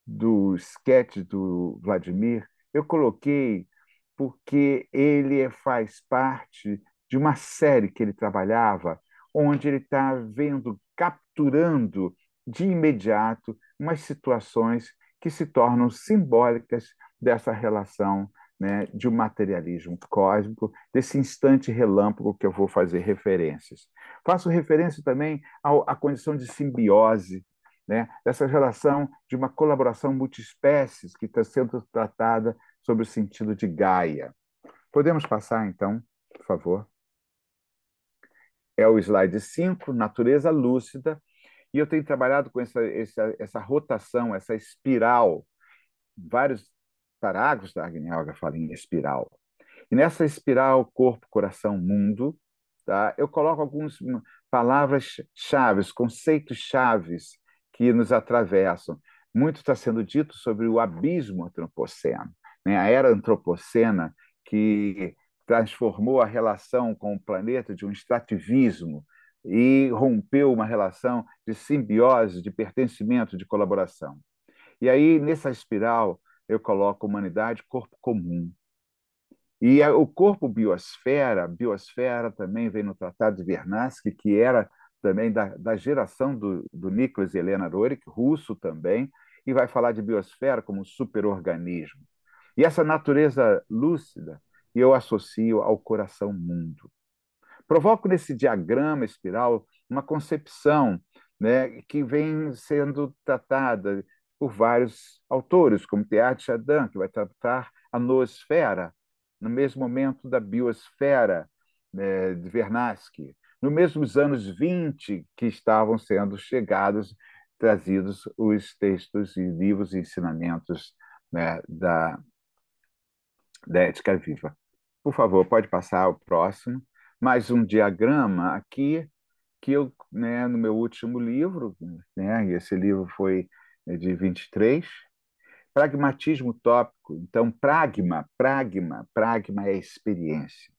do sketch do Vladimir, eu coloquei porque ele faz parte de uma série que ele trabalhava, onde ele está vendo, capturando de imediato umas situações que se tornam simbólicas dessa relação, né, de um materialismo cósmico, desse instante relâmpago que eu vou fazer referências. Faço referência também à condição de simbiose, né, dessa relação de uma colaboração multiespécies que está sendo tratada sob o sentido de Gaia. Podemos passar, então, por favor? É o slide 5, natureza lúcida, e eu tenho trabalhado com essa rotação, essa espiral. Vários parágrafos da Agni Yoga falam em espiral. E nessa espiral corpo, coração, mundo, tá? Eu coloco algumas palavras-chave, conceitos-chaves que nos atravessam. Muito está sendo dito sobre o abismo antropoceno, né? A era antropocena que transformou a relação com o planeta de um extrativismo e rompeu uma relação de simbiose, de pertencimento, de colaboração. E aí, nessa espiral, eu coloco humanidade, corpo comum. E o corpo biosfera também vem no Tratado de Vernadsky, que era também da geração do Nicholas e Helena Roerich, russo também, e vai falar de biosfera como superorganismo. E essa natureza lúcida eu associo ao coração-mundo. Provoco nesse diagrama espiral uma concepção, né, que vem sendo tratada por vários autores, como Teilhard de Chardin, que vai tratar a noosfera, no mesmo momento da biosfera, de Vernadsky, nos mesmos anos 20 que estavam sendo trazidos os textos e livros e ensinamentos, né, da ética viva. Por favor, pode passar ao próximo. Mais um diagrama aqui que eu, né, no meu último livro, né, esse livro foi de 23, pragmatismo utópico. Então, pragma é experiência.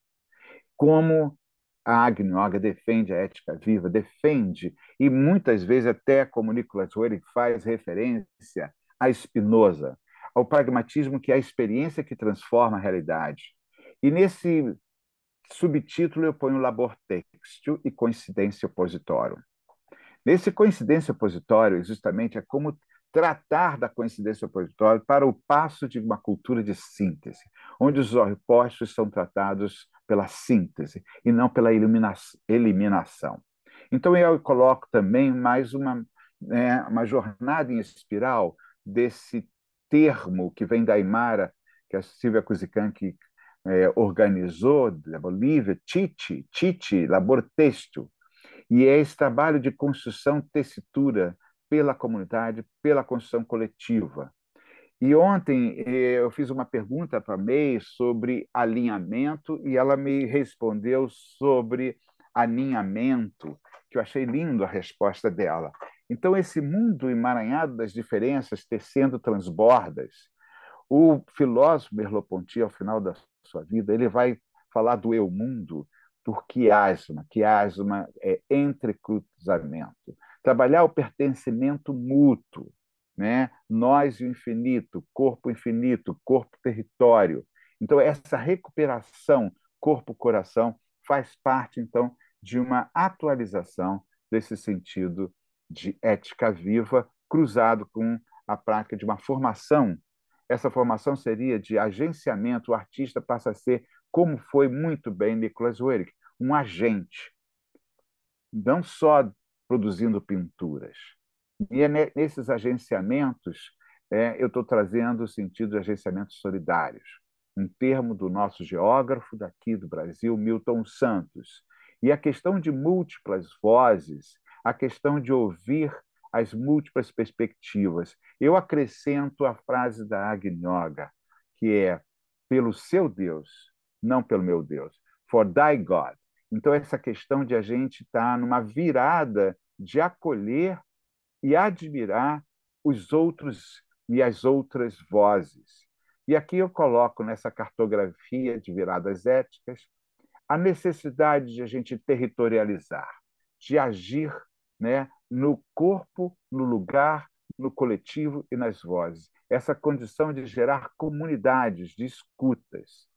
Como a Agni Yoga defende a ética viva, defende, e muitas vezes até como Nicholas Roerich faz referência a Spinoza, ao pragmatismo, que é a experiência que transforma a realidade. E nesse subtítulo eu ponho labor textil e coincidência opositório. Nesse coincidência opositório, justamente, é como tratar da coincidência opositória para o passo de uma cultura de síntese, onde os opostos são tratados pela síntese e não pela eliminação. Então, eu coloco também mais uma jornada em espiral desse termo que vem da Aymara, que a Silvia Kuzikan organizou, da Bolívia, Titi, labor têxtil, e é esse trabalho de construção tessitura pela comunidade, pela construção coletiva. E ontem eu fiz uma pergunta para a May sobre alinhamento e ela me respondeu sobre aninhamento, que eu achei lindo a resposta dela. Então, esse mundo emaranhado das diferenças tecendo transbordas, o filósofo Merleau-Ponty, ao final da sua vida, ele vai falar do eu-mundo por quiasma. Quiasma é entrecruzamento. Trabalhar o pertencimento mútuo, né? Nós e o infinito, corpo-território. Então, essa recuperação corpo-coração faz parte, então, de uma atualização desse sentido de ética viva, cruzado com a prática de uma formação. Essa formação seria de agenciamento. O artista passa a ser, como foi muito bem Nicholas Roerich, um agente, não só produzindo pinturas. E é nesses agenciamentos, eu estou trazendo o sentido de agenciamentos solidários, um termo do nosso geógrafo daqui do Brasil, Milton Santos. E a questão de múltiplas vozes, a questão de ouvir as múltiplas perspectivas. Eu acrescento a frase da Agni Yoga, que é pelo seu Deus, não pelo meu Deus. For thy God. Então, essa questão de a gente estar numa virada de acolher e admirar os outros e as outras vozes. E aqui eu coloco nessa cartografia de viradas éticas a necessidade de a gente territorializar, de agir, né, no corpo, no lugar, no coletivo e nas vozes. Essa condição de gerar comunidades de escutas.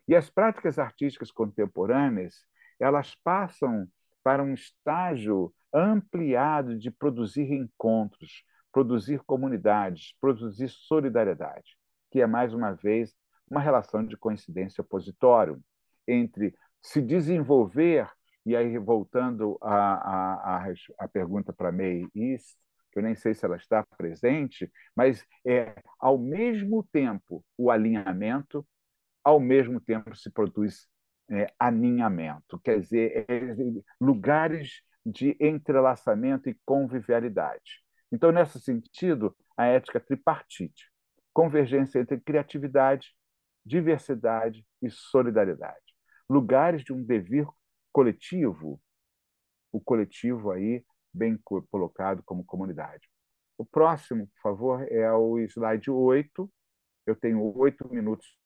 E as práticas artísticas contemporâneas, elas passam para um estágio ampliado de produzir encontros, produzir comunidades, produzir solidariedade, que é, mais uma vez, uma relação de coincidência opositória entre se desenvolver, e aí voltando a pergunta para a May East, que eu nem sei se ela está presente, mas ao mesmo tempo o alinhamento, ao mesmo tempo se produz aninhamento, quer dizer, lugares de entrelaçamento e convivialidade. Então, nesse sentido, a ética tripartite, convergência entre criatividade, diversidade e solidariedade. Lugares de um dever coletivo, o coletivo aí bem colocado como comunidade. O próximo, por favor, é o slide 8. Eu tenho 8 minutos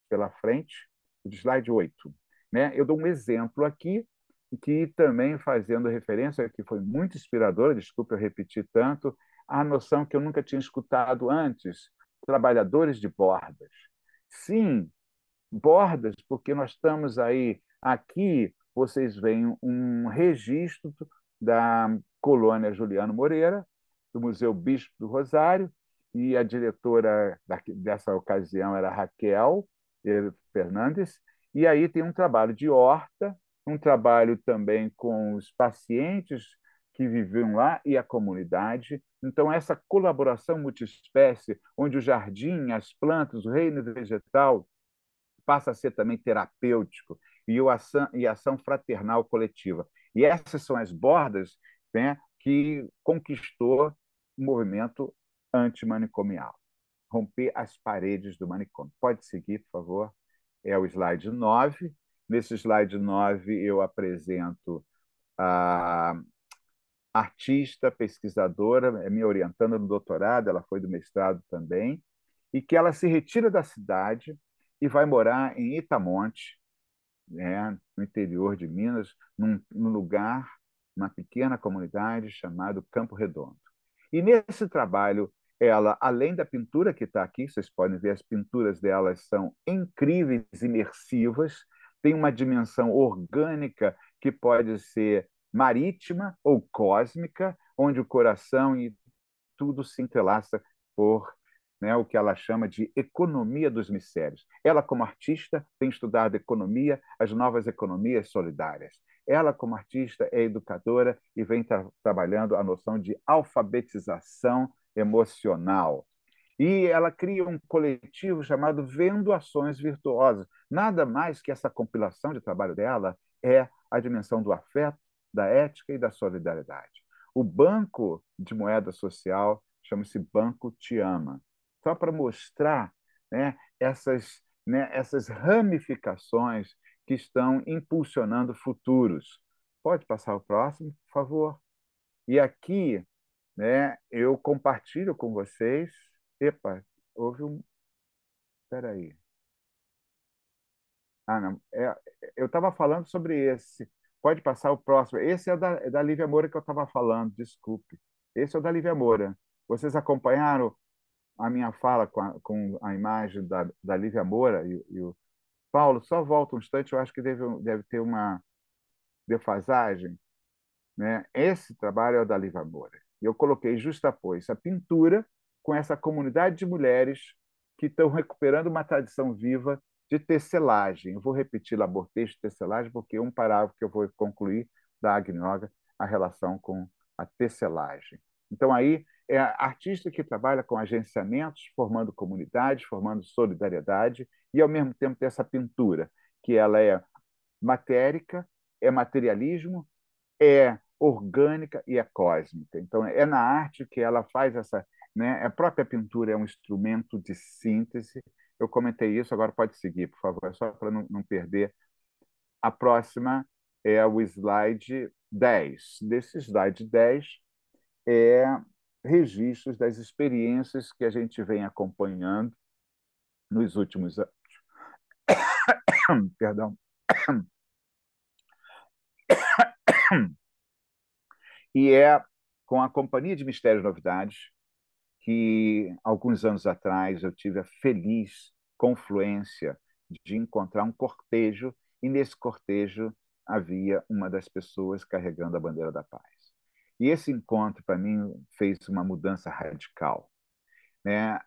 pela frente. O slide 8. Né? Eu dou um exemplo aqui, que também fazendo referência, que foi muito inspiradora, desculpa eu repetir tanto, a noção que eu nunca tinha escutado antes, trabalhadores de bordas. Sim, bordas, porque nós estamos aí, aqui vocês veem um registro da colônia Juliano Moreira, do Museu Bispo do Rosário, e a diretora dessa ocasião era Raquel Fernandes, e aí tem um trabalho de horta, um trabalho também com os pacientes que viviam lá e a comunidade. Então, essa colaboração multiespécie, onde o jardim, as plantas, o reino vegetal passa a ser também terapêutico, e ação fraternal coletiva. E essas são as bordas, né, que conquistou o movimento antimanicomial. Romper as paredes do manicômio. Pode seguir, por favor. É o slide 9. Nesse slide 9, eu apresento a artista, pesquisadora, me orientando no doutorado, ela foi do mestrado também, e que ela se retira da cidade e vai morar em Itamonte, né, no interior de Minas, num lugar, uma pequena comunidade chamado Campo Redondo. E nesse trabalho, ela, além da pintura que está aqui, vocês podem ver, as pinturas delas são incríveis, imersivas, tem uma dimensão orgânica que pode ser marítima ou cósmica, onde o coração e tudo se entrelaça por, né, o que ela chama de economia dos mistérios. Ela, como artista, tem estudado economia, as novas economias solidárias. Ela, como artista, é educadora e vem trabalhando a noção de alfabetização emocional. E ela cria um coletivo chamado Vendo Ações Virtuosas. Nada mais que essa compilação de trabalho dela é a dimensão do afeto, da ética e da solidariedade. O Banco de Moeda Social chama-se Banco Te Ama, só para mostrar, essas ramificações que estão impulsionando futuros. Pode passar o próximo, por favor? E aqui, né, eu compartilho com vocês. Epa, houve um. Espera aí. Ah, não. Eu estava falando sobre esse. Pode passar o próximo. Esse é da Lívia Moura que eu estava falando, desculpe. Esse é o da Lívia Moura. Vocês acompanharam a minha fala com a imagem da Lívia Moura e o Paulo? Só volta um instante, eu acho que deve ter uma defasagem, né? Esse trabalho é o da Lívia Moura. E eu coloquei justapôs a pintura com essa comunidade de mulheres que estão recuperando uma tradição viva de tecelagem. Eu vou repetir labor-texto, tecelagem, porque é um parágrafo que eu vou concluir da Agnoga, a relação com a tecelagem. Então, aí, é a artista que trabalha com agenciamentos, formando comunidade, formando solidariedade, e, ao mesmo tempo, tem essa pintura, que ela é matérica, é materialismo, é orgânica e é cósmica. Então, é na arte que ela faz essa, né? A própria pintura é um instrumento de síntese. Eu comentei isso, agora pode seguir, por favor, só para não perder. A próxima é o slide 10. Desse slide 10 é registros das experiências que a gente vem acompanhando nos últimos anos. Perdão. E é com a Companhia de Mistérios e Novidades que, alguns anos atrás, eu tive a feliz confluência de encontrar um cortejo, e nesse cortejo havia uma das pessoas carregando a bandeira da paz. E esse encontro, para mim, fez uma mudança radical, né?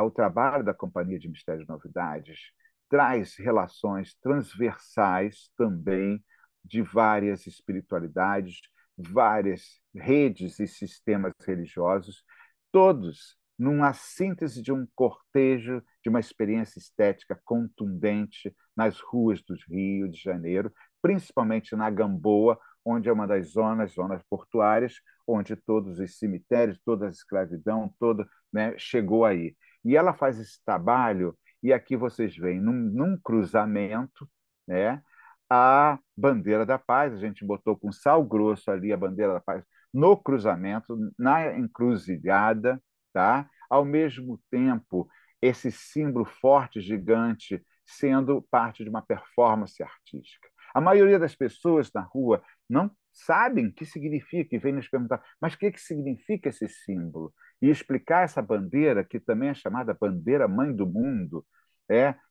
O trabalho da Companhia de Mistérios e Novidades traz relações transversais também de várias espiritualidades, várias redes e sistemas religiosos, todos numa síntese de um cortejo, de uma experiência estética contundente nas ruas do Rio de Janeiro, principalmente na Gamboa, onde é uma das zonas portuárias, onde todos os cemitérios, toda a escravidão, toda, né, chegou aí. E ela faz esse trabalho, e aqui vocês veem, num cruzamento, né, a bandeira da paz. A gente botou com sal grosso ali a bandeira da paz no cruzamento, na encruzilhada, tá? Ao mesmo tempo, esse símbolo forte, gigante, sendo parte de uma performance artística. A maioria das pessoas na rua não sabem o que significa e vem nos perguntar, mas o que significa esse símbolo? E explicar essa bandeira, que também é chamada bandeira mãe do mundo,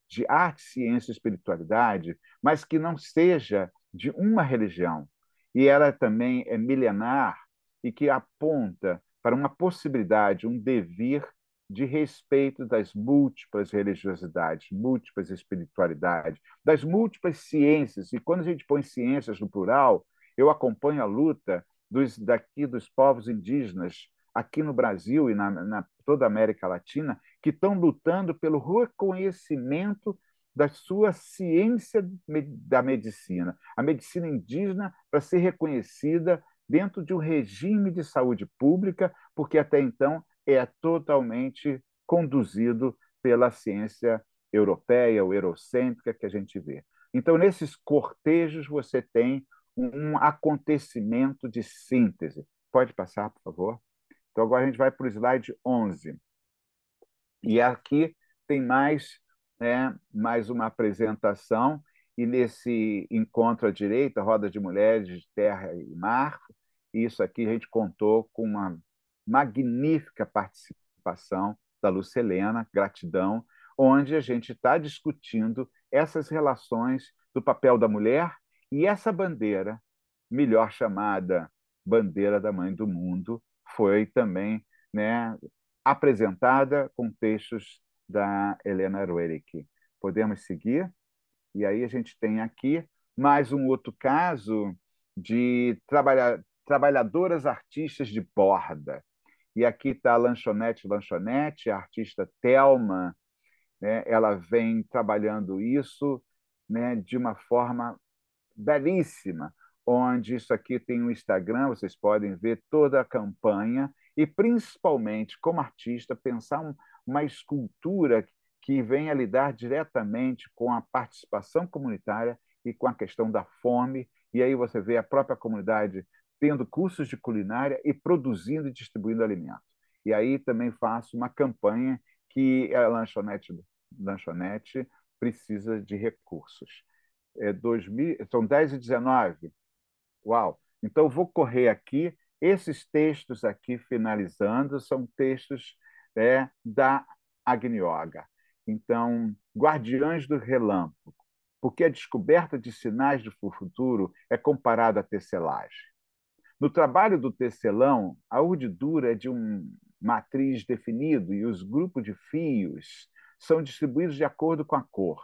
de arte, ciência e espiritualidade, mas que não seja de uma religião. E ela também é milenar e que aponta para uma possibilidade, um devir de respeito das múltiplas religiosidades, múltiplas espiritualidades, das múltiplas ciências. E quando a gente põe ciências no plural, eu acompanho a luta dos povos indígenas aqui no Brasil e na toda a América Latina, que estão lutando pelo reconhecimento da sua ciência da medicina. A medicina indígena para ser reconhecida dentro de um regime de saúde pública, porque até então é totalmente conduzido pela ciência europeia ou eurocêntrica que a gente vê. Então, nesses cortejos, você tem um acontecimento de síntese. Pode passar, por favor? Então, agora a gente vai para o slide 11. E aqui tem mais, né, mais uma apresentação, e nesse encontro à direita, Roda de Mulheres de Terra e Mar, isso aqui a gente contou com uma magnífica participação da Lucelena, gratidão, onde a gente está discutindo essas relações do papel da mulher e essa bandeira, melhor chamada Bandeira da Mãe do Mundo, foi também, né, apresentada com textos da Helena Roerich. Podemos seguir? E aí a gente tem aqui mais um outro caso de trabalhadoras artistas de borda. E aqui está a Lanchonete, a artista Thelma, né? Ela vem trabalhando isso, né, de uma forma belíssima, onde isso aqui tem um Instagram, vocês podem ver toda a campanha e, principalmente, como artista, pensar uma escultura que venha lidar diretamente com a participação comunitária e com a questão da fome. E aí você vê a própria comunidade tendo cursos de culinária e produzindo e distribuindo alimento. E aí também faço uma campanha que a lanchonete precisa de recursos. 2000, são 10h19. Uau! Então, vou correr aqui. Esses textos aqui, finalizando, são textos da Agni Yoga. Então, Guardiães do Relâmpago, porque a descoberta de sinais do futuro é comparada à tecelagem. No trabalho do tecelão, a urdidura é de um matriz definido e os grupos de fios são distribuídos de acordo com a cor.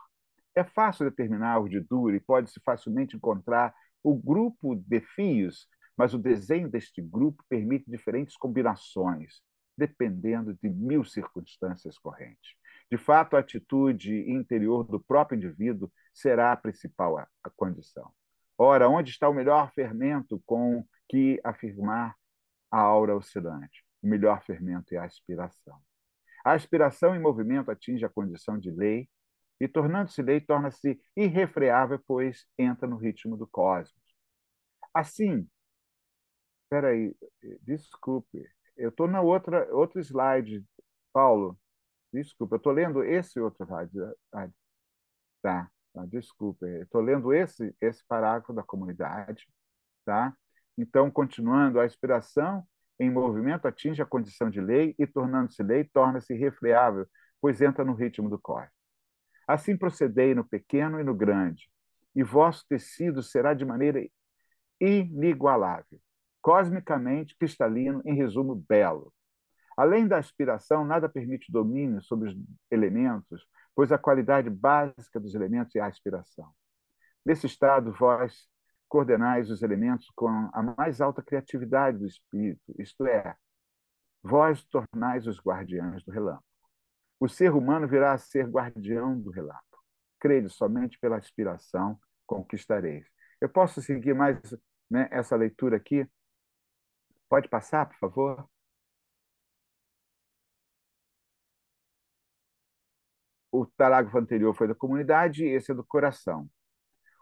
É fácil determinar a urdidura e pode-se facilmente encontrar o grupo de fios, mas o desenho deste grupo permite diferentes combinações, dependendo de 1000 circunstâncias correntes. De fato, a atitude interior do próprio indivíduo será a principal a condição. Ora, onde está o melhor fermento com que afirmar a aura oscilante? O melhor fermento é a aspiração. A aspiração em movimento atinge a condição de lei e, tornando-se lei, torna-se irrefreável, pois entra no ritmo do cosmos. Assim, espera aí, desculpe, eu estou na outro slide, Paulo, desculpe, eu estou lendo esse outro slide. Tá, desculpe, eu estou lendo esse parágrafo da comunidade, tá? Então, continuando, a inspiração em movimento atinge a condição de lei e, tornando-se lei, torna-se irrefreável, pois entra no ritmo do cosmos. Assim procedei no pequeno e no grande, e vosso tecido será de maneira inigualável, cosmicamente cristalino, em resumo, belo. Além da aspiração, nada permite domínio sobre os elementos, pois a qualidade básica dos elementos é a aspiração. Nesse estado, vós coordenais os elementos com a mais alta criatividade do espírito, isto é, vós tornais os guardiães do relâmpago. O ser humano virá a ser guardião do relâmpago. Crede somente pela aspiração conquistareis. Eu posso seguir mais, né, essa leitura aqui? Pode passar, por favor? O parágrafo anterior foi da comunidade e esse é do coração.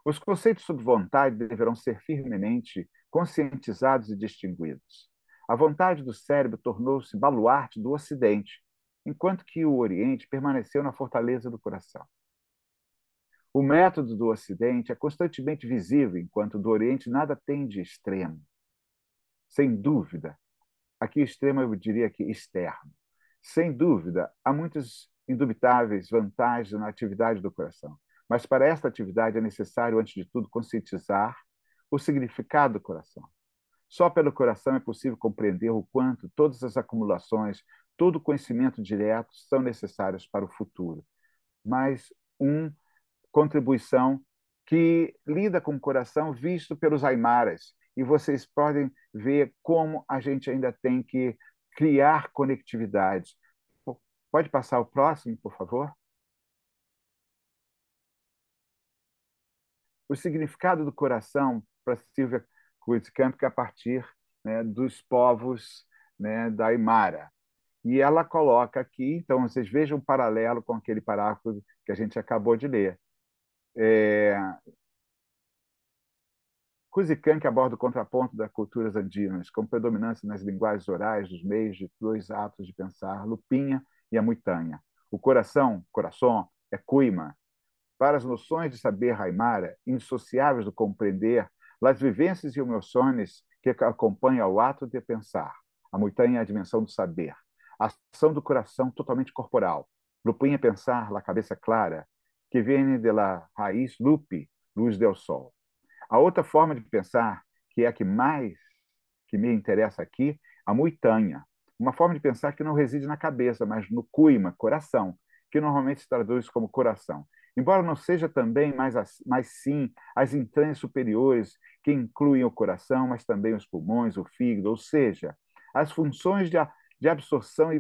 Os conceitos sobre vontade deverão ser firmemente conscientizados e distinguidos. A vontade do cérebro tornou-se baluarte do Ocidente, enquanto que o Oriente permaneceu na fortaleza do coração. O método do Ocidente é constantemente visível, enquanto do Oriente nada tem de extremo. Sem dúvida, aqui extremo eu diria que externo. Sem dúvida, há muitas indubitáveis vantagens na atividade do coração, mas para esta atividade é necessário, antes de tudo, conscientizar o significado do coração. Só pelo coração é possível compreender o quanto todas as acumulações, todo o conhecimento direto são necessários para o futuro. Mas uma contribuição que lida com o coração visto pelos Aimaras. E vocês podem ver como a gente ainda tem que criar conectividades. Pode passar o próximo, por favor? o significado do coração para Silvia Kuizkamp, que é a partir, né, dos povos, né, da Aimara. E ela coloca aqui, então vocês vejam um paralelo com aquele parágrafo que a gente acabou de ler. Kuzikan, que aborda o contraponto das culturas andinas, com predominância nas linguagens orais dos meios de dois atos de pensar, Lupinha e a Muitanha. O coração, é cuima. Para as noções de saber aimara, indissociáveis do compreender, as vivências e emoções que acompanham o ato de pensar. A Muitanha é a dimensão do saber. A ação do coração totalmente corporal. Lupinha é pensar, la cabeça clara, que vem de la raiz lupi, luz del sol. A outra forma de pensar, que é a que mais que me interessa aqui, a muitanha. Uma forma de pensar que não reside na cabeça, mas no cuima, coração, que normalmente se traduz como coração. Embora não seja também, mas sim as entranhas superiores, que incluem o coração, mas também os pulmões, o fígado, ou seja, as funções de absorção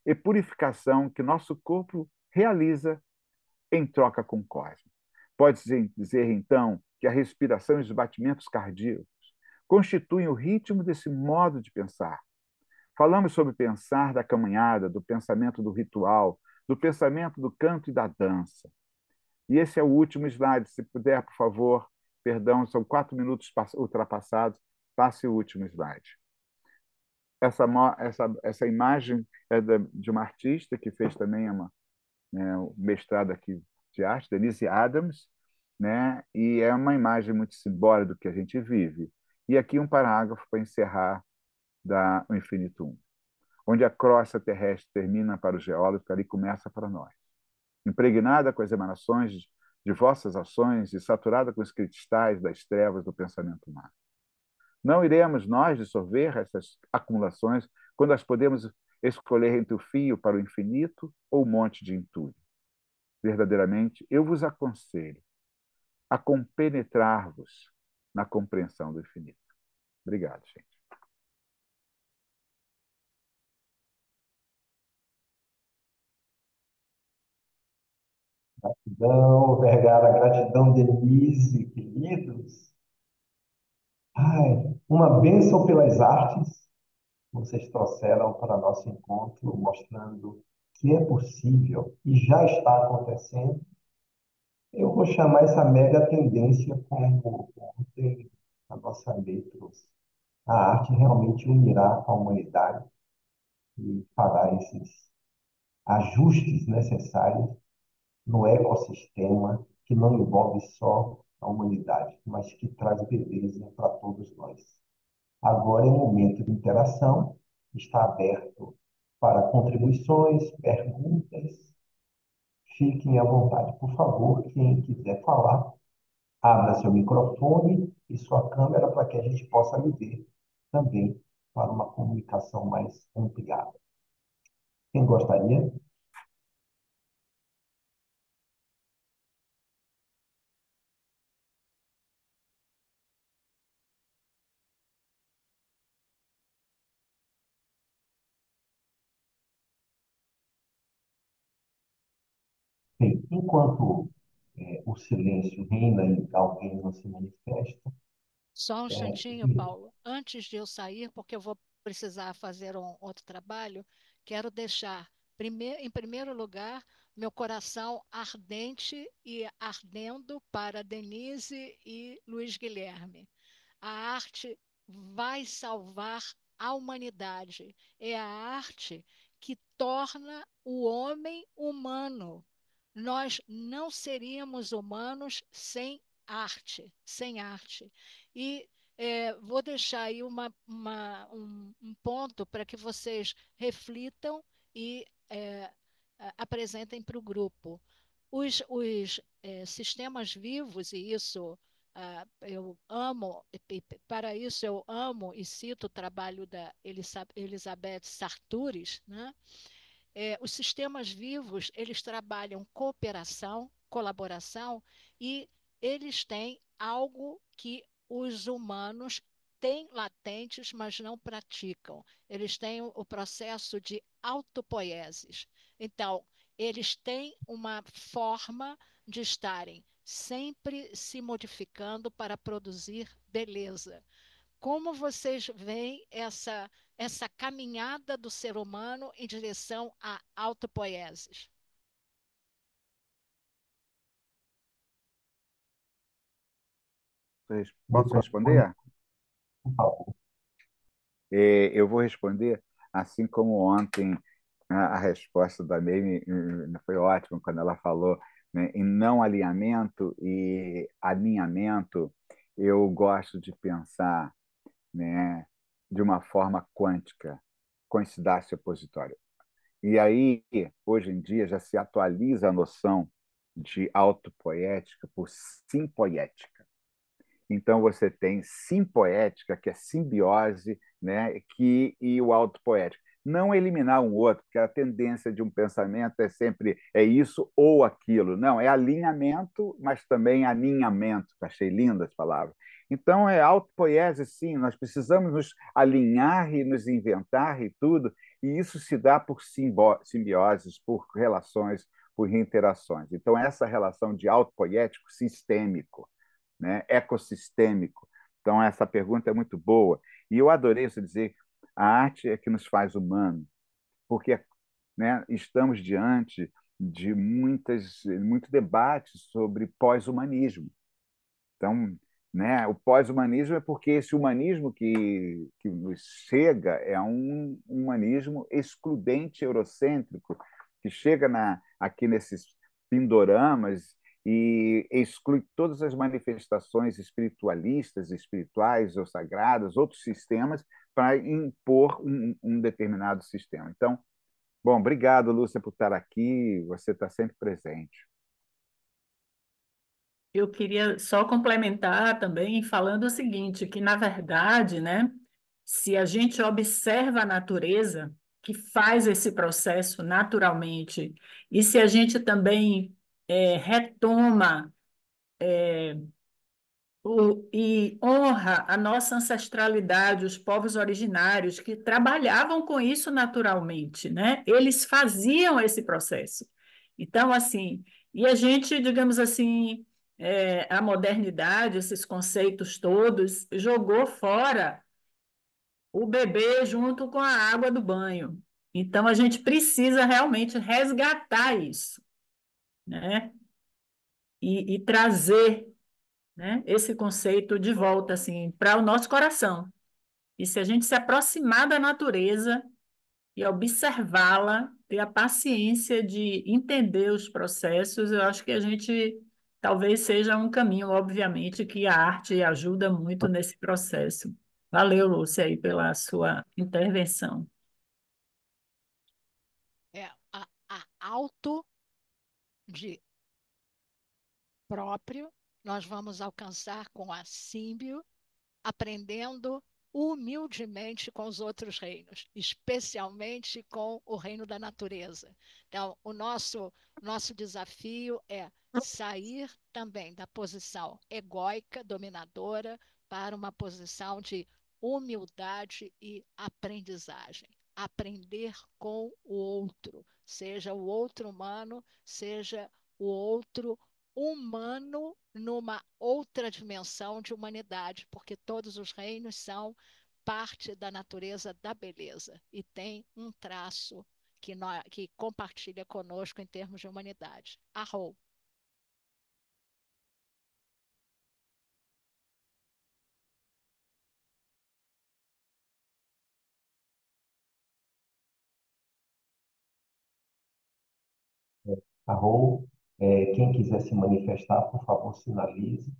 e purificação que nosso corpo realiza em troca com o cosmos. Pode-se dizer, então, que a respiração e os batimentos cardíacos constituem o ritmo desse modo de pensar. Falamos sobre pensar da caminhada, do pensamento do ritual, do pensamento do canto e da dança. E esse é o último slide. Se puder, por favor, perdão, são 4 minutos ultrapassados, passe o último slide. Essa imagem é de uma artista que fez também o mestrado aqui de arte, Denise Adams, né? E é uma imagem muito simbólica do que a gente vive. E aqui um parágrafo para encerrar o Infinito 1, onde a crosta terrestre termina para o geólogo, ali começa para nós. Impregnada com as emanações de vossas ações e saturada com os cristais das trevas do pensamento humano. Não iremos nós dissolver essas acumulações quando as podemos escolher entre o fio para o infinito ou o monte de entulho. Verdadeiramente, eu vos aconselho a compenetrar-vos na compreensão do infinito. Obrigado, gente. Gratidão, Vergara, gratidão, Denise, queridos. Ai, uma bênção pelas artes vocês trouxeram para nosso encontro, mostrando que é possível e já está acontecendo. Eu vou chamar essa mega tendência como ontem a nossa lei trouxe. A arte realmente unirá a humanidade e fará esses ajustes necessários no ecossistema que não envolve só a humanidade, mas que traz beleza para todos nós. Agora é o momento de interação, está aberto para contribuições, perguntas. Fiquem à vontade. Por favor, quem quiser falar, abra seu microfone e sua câmera para que a gente possa lhe ver também para uma comunicação mais ampliada. Quem gostaria? Bem, enquanto o silêncio reina e alguém não se manifesta, Só um é, instantinho, Paulo. Antes de eu sair, porque eu vou precisar fazer um outro trabalho, quero deixar, em primeiro lugar, meu coração ardente e ardendo para Denise e Luiz Guilherme. A arte vai salvar a humanidade. É a arte que torna o homem humano. Nós não seríamos humanos sem arte, sem arte. E vou deixar aí um ponto para que vocês reflitam e apresentem para o grupo. Os sistemas vivos, e isso eu amo, para isso eu amo e cito o trabalho da Elizabeth Sartouris, né? Os sistemas vivos, eles trabalham cooperação, colaboração e eles têm algo que os humanos têm latentes, mas não praticam. Eles têm o processo de autopoiesis. Então, eles têm uma forma de estarem sempre se modificando para produzir beleza. Como vocês veem essa caminhada do ser humano em direção à autopoiesis? Posso responder? Eu vou responder assim como ontem a resposta da May foi ótima quando ela falou, né, em não alinhamento e alinhamento. Eu gosto de pensar, né, de uma forma quântica, coincidência opositória. E aí, hoje em dia, já se atualiza a noção de autopoética por simpoética. Então, você tem simpoética, que é simbiose, né? E o autopoético. Não eliminar um outro, porque a tendência de um pensamento é sempre isso ou aquilo. Não, é alinhamento, mas também aninhamento. Achei lindas as palavras. Então, é autopoiese, sim, nós precisamos nos alinhar e nos inventar e tudo, e isso se dá por simbioses, por relações, por interações. Então, essa relação de autopoético sistêmico, né, ecossistêmico. Então, essa pergunta é muito boa. E eu adorei você dizer a arte é que nos faz humano, porque, né, estamos diante de muito debate sobre pós-humanismo. Então, né, o pós-humanismo é porque esse humanismo que nos chega é um humanismo excludente, eurocêntrico, que chega aqui nesses pindoramas e exclui todas as manifestações espiritualistas, espirituais ou sagradas, outros sistemas, para impor um determinado sistema. Então, bom, obrigado, Lúcia, por estar aqui. Você está sempre presente. Eu queria só complementar também falando o seguinte, que na verdade, né, se a gente observa a natureza que faz esse processo naturalmente, e se a gente também retoma e honra a nossa ancestralidade, os povos originários que trabalhavam com isso naturalmente, né? Eles faziam esse processo. Então, assim, e a gente, digamos assim, a modernidade, esses conceitos todos, jogou fora o bebê junto com a água do banho. Então, a gente precisa realmente resgatar isso, né? E trazer, né, esse conceito de volta assim para o nosso coração. E se a gente se aproximar da natureza e observá-la, ter a paciência de entender os processos, eu acho que a gente talvez seja um caminho, obviamente, que a arte ajuda muito nesse processo. Valeu, Lúcia, aí pela sua intervenção. A auto de próprio nós vamos alcançar com a símbio, aprendendo humildemente com os outros reinos, especialmente com o reino da natureza. Então, o nosso desafio é sair também da posição egóica, dominadora, para uma posição de humildade e aprendizagem. Aprender com o outro, seja o outro humano, seja o outro humano numa outra dimensão de humanidade, porque todos os reinos são parte da natureza da beleza e tem um traço que compartilha conosco em termos de humanidade. Arrou. Arrou, quem quiser se manifestar, por favor, sinalize.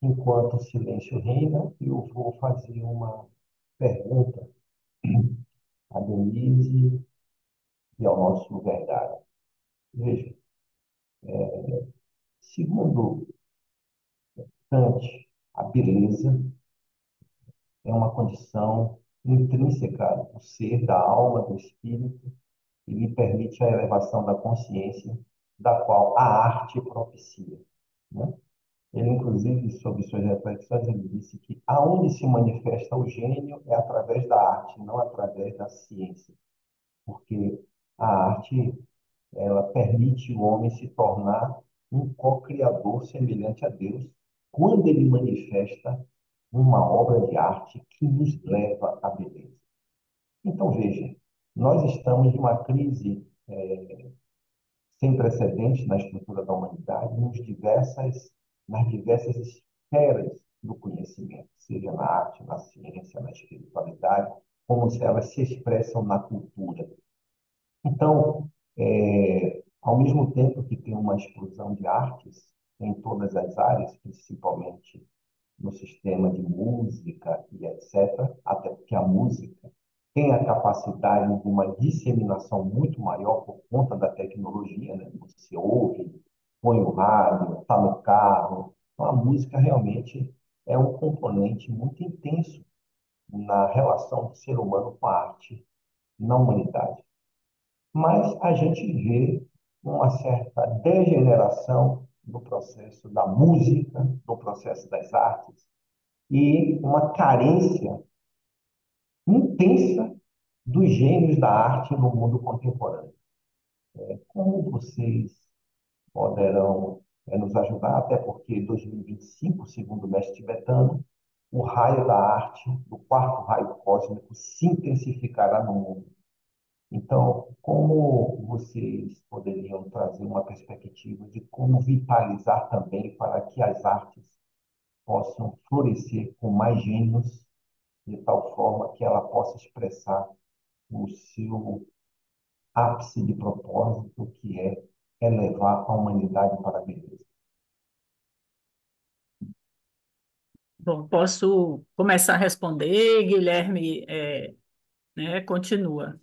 Enquanto o silêncio reina, eu vou fazer uma pergunta a Denise e ao nosso Verdário. Veja, segundo Kant, a beleza é uma condição intrínseca do ser, da alma, do espírito, e lhe permite a elevação da consciência, da qual a arte propicia, né? Ele, inclusive, sobre suas reflexões, ele disse que aonde se manifesta o gênio é através da arte, não através da ciência, porque a arte ela permite o homem se tornar um co-criador semelhante a Deus quando ele manifesta uma obra de arte que nos leva à beleza. Então, veja, nós estamos em uma crise sem precedentes na estrutura da humanidade, nas diversas esferas do conhecimento, seja na arte, na ciência, na espiritualidade, como se elas se expressam na cultura. Então, ao mesmo tempo que tem uma explosão de artes em todas as áreas, principalmente no sistema de música e etc., até porque a música tem a capacidade de uma disseminação muito maior por conta da tecnologia, né? Você ouve, põe o rádio, está no carro. Então, a música realmente é um componente muito intenso na relação do ser humano com a arte na humanidade. Mas a gente vê uma certa degeneração no processo da música, no processo das artes, e uma carência intensa dos gênios da arte no mundo contemporâneo. Como vocês poderão nos ajudar, até porque 2025, segundo o mestre tibetano, o raio da arte, o quarto raio cósmico, se intensificará no mundo. Então, como vocês poderiam trazer uma perspectiva de como vitalizar também para que as artes possam florescer com mais gênios, de tal forma que ela possa expressar o seu ápice de propósito, que é elevar a humanidade para a beleza. Bom, posso começar a responder, Guilherme, né, continua.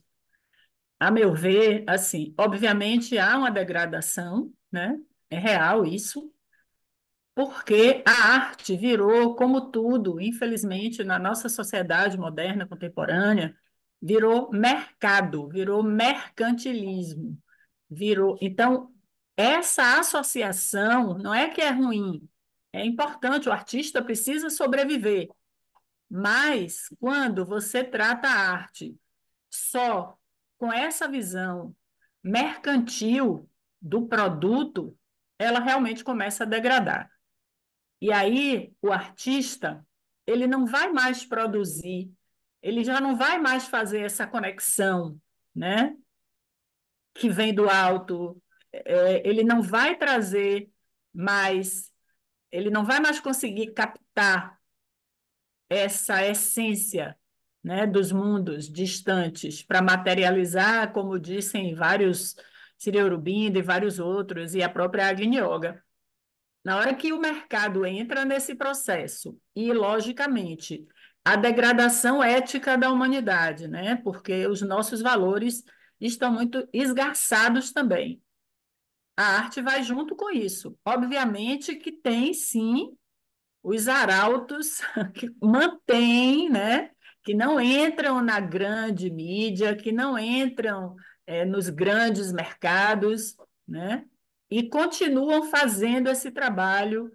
A meu ver, assim, obviamente há uma degradação, né? É real isso, porque a arte virou, como tudo, infelizmente, na nossa sociedade moderna, contemporânea, virou mercado, virou mercantilismo, virou. Então, essa associação não é que é ruim, é importante, o artista precisa sobreviver, mas quando você trata a arte só com essa visão mercantil do produto, ela realmente começa a degradar. E aí o artista, ele não vai mais produzir, ele já não vai mais fazer essa conexão, né, que vem do alto, ele não vai trazer mais, ele não vai mais conseguir captar essa essência, né, dos mundos distantes para materializar, como dizem vários, Sri Aurobindo e vários outros, e a própria Agni Yoga. Na hora que o mercado entra nesse processo, e, logicamente, a degradação ética da humanidade, né, porque os nossos valores estão muito esgarçados também. A arte vai junto com isso. Obviamente que tem, sim, os arautos que mantêm, né, que não entram na grande mídia, que não entram nos grandes mercados, né, e continuam fazendo esse trabalho,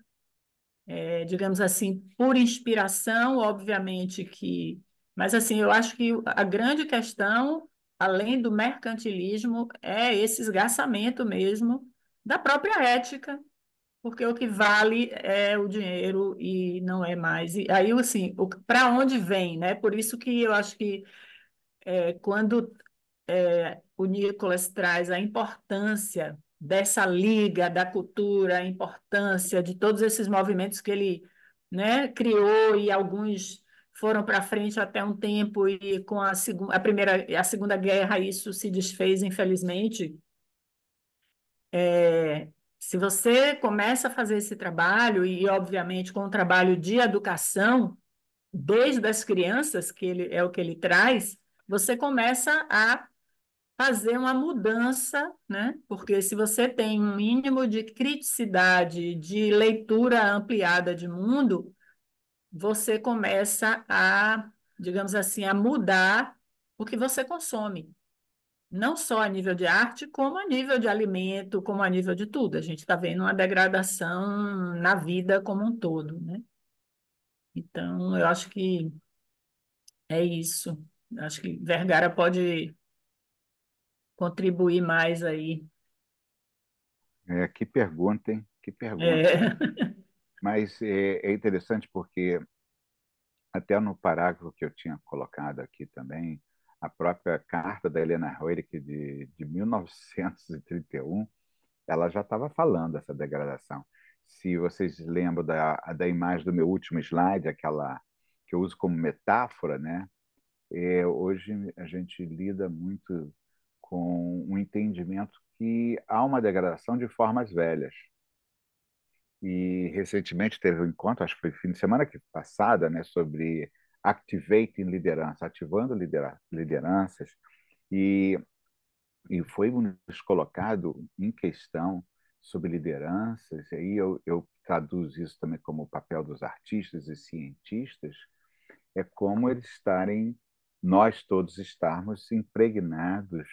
digamos assim, por inspiração, obviamente que. Mas, assim, eu acho que a grande questão, além do mercantilismo, é esse esgarçamento mesmo da própria ética, porque o que vale é o dinheiro e não é mais. E aí, assim, para onde vem, né? Por isso que eu acho que quando o Nicolas traz a importância dessa liga da cultura, a importância de todos esses movimentos que ele, né, criou e alguns foram para frente até um tempo e com a primeira e a segunda guerra isso se desfez, infelizmente. Se você começa a fazer esse trabalho, e obviamente com o trabalho de educação, desde as crianças, que ele, é o que ele traz, você começa a fazer uma mudança, né? Porque se você tem um mínimo de criticidade, de leitura ampliada de mundo, você começa a, digamos assim, a mudar o que você consome não só a nível de arte, como a nível de alimento, como a nível de tudo. A gente está vendo uma degradação na vida como um todo, né? Então, eu acho que é isso. Acho que Vergara pode contribuir mais aí. Que pergunta, hein? Que pergunta. É, Mas é interessante porque, até no parágrafo que eu tinha colocado aqui também, a própria carta da Helena Roerich de 1931, ela já estava falando dessa degradação. Se vocês lembram da imagem do meu último slide, aquela que eu uso como metáfora, né? Hoje a gente lida muito com um entendimento que há uma degradação de formas velhas. E recentemente teve um encontro, acho que foi fim de semana passada, né, sobre activating liderança, ativando lideranças, e, e foi nos colocado em questão sobre lideranças, e aí eu traduzo isso também como o papel dos artistas e cientistas, é como eles estarem, nós todos estarmos impregnados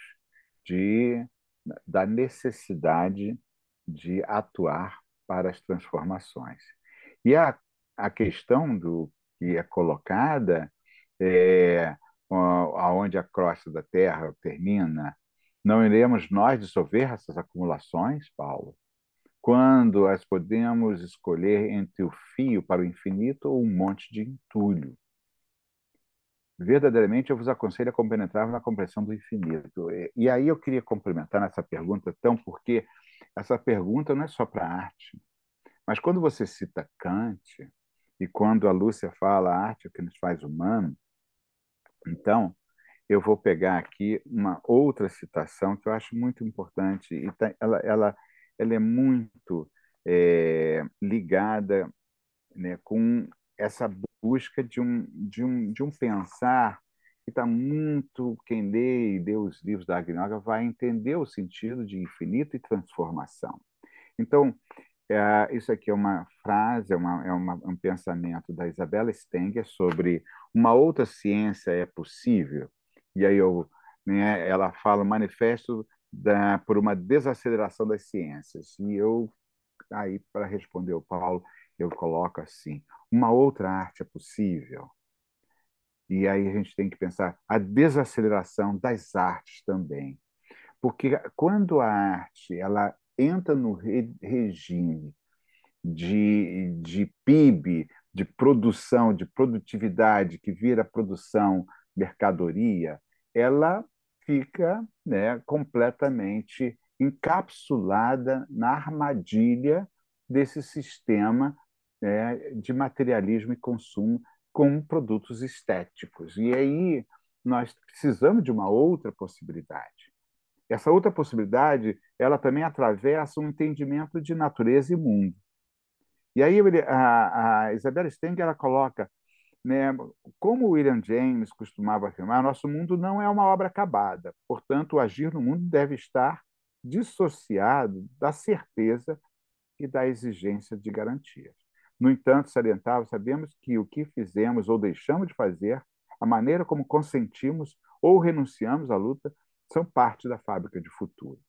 de, da necessidade de atuar para as transformações. E a questão do que é colocada é aonde a crosta da Terra termina, não iremos nós dissolver essas acumulações, Paulo? Quando as podemos escolher entre o fio para o infinito ou um monte de entulho? Verdadeiramente, eu vos aconselho a compenetrar na compreensão do infinito. E aí eu queria complementar nessa pergunta, então, porque essa pergunta não é só para a arte, mas quando você cita Kant, e quando a Lúcia fala a arte é o que nos faz humano, então eu vou pegar aqui uma outra citação que eu acho muito importante, e ela é muito ligada, né, com essa busca de um pensar que está muito. Quem lê e lê os livros da Agnoga vai entender o sentido de infinito e transformação. Então, isso aqui é uma frase, um pensamento da Isabella Stenger sobre uma outra ciência é possível. E aí ela fala manifesto por uma desaceleração das ciências. E aí, para responder o Paulo, eu coloco assim: uma outra arte é possível. E aí a gente tem que pensar a desaceleração das artes também. Porque quando a arte ela entra no regime de PIB, de produção, de produtividade, que vira produção, mercadoria, ela fica, né, completamente encapsulada na armadilha desse sistema, né, de materialismo e consumo com produtos estéticos. E aí nós precisamos de uma outra possibilidade. Essa outra possibilidade, ela também atravessa um entendimento de natureza e mundo. E aí a Isabel Stenger ela coloca, né, como o William James costumava afirmar, nosso mundo não é uma obra acabada. Portanto, o agir no mundo deve estar dissociado da certeza e da exigência de garantias. No entanto, salientava, sabemos que o que fizemos ou deixamos de fazer, a maneira como consentimos ou renunciamos à luta, são parte da fábrica de futuro.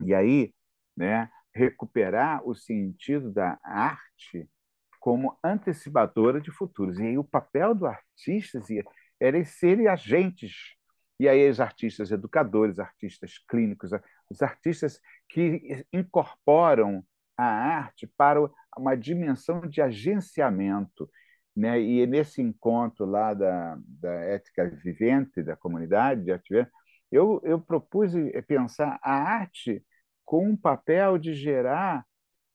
E aí, né, recuperar o sentido da arte como antecipadora de futuros. E aí o papel do artista era serem agentes. E aí os artistas educadores, artistas clínicos, os artistas que incorporam a arte para uma dimensão de agenciamento. Né? E nesse encontro lá da ética vivente, da comunidade de arte, eu propus pensar a arte com um papel de gerar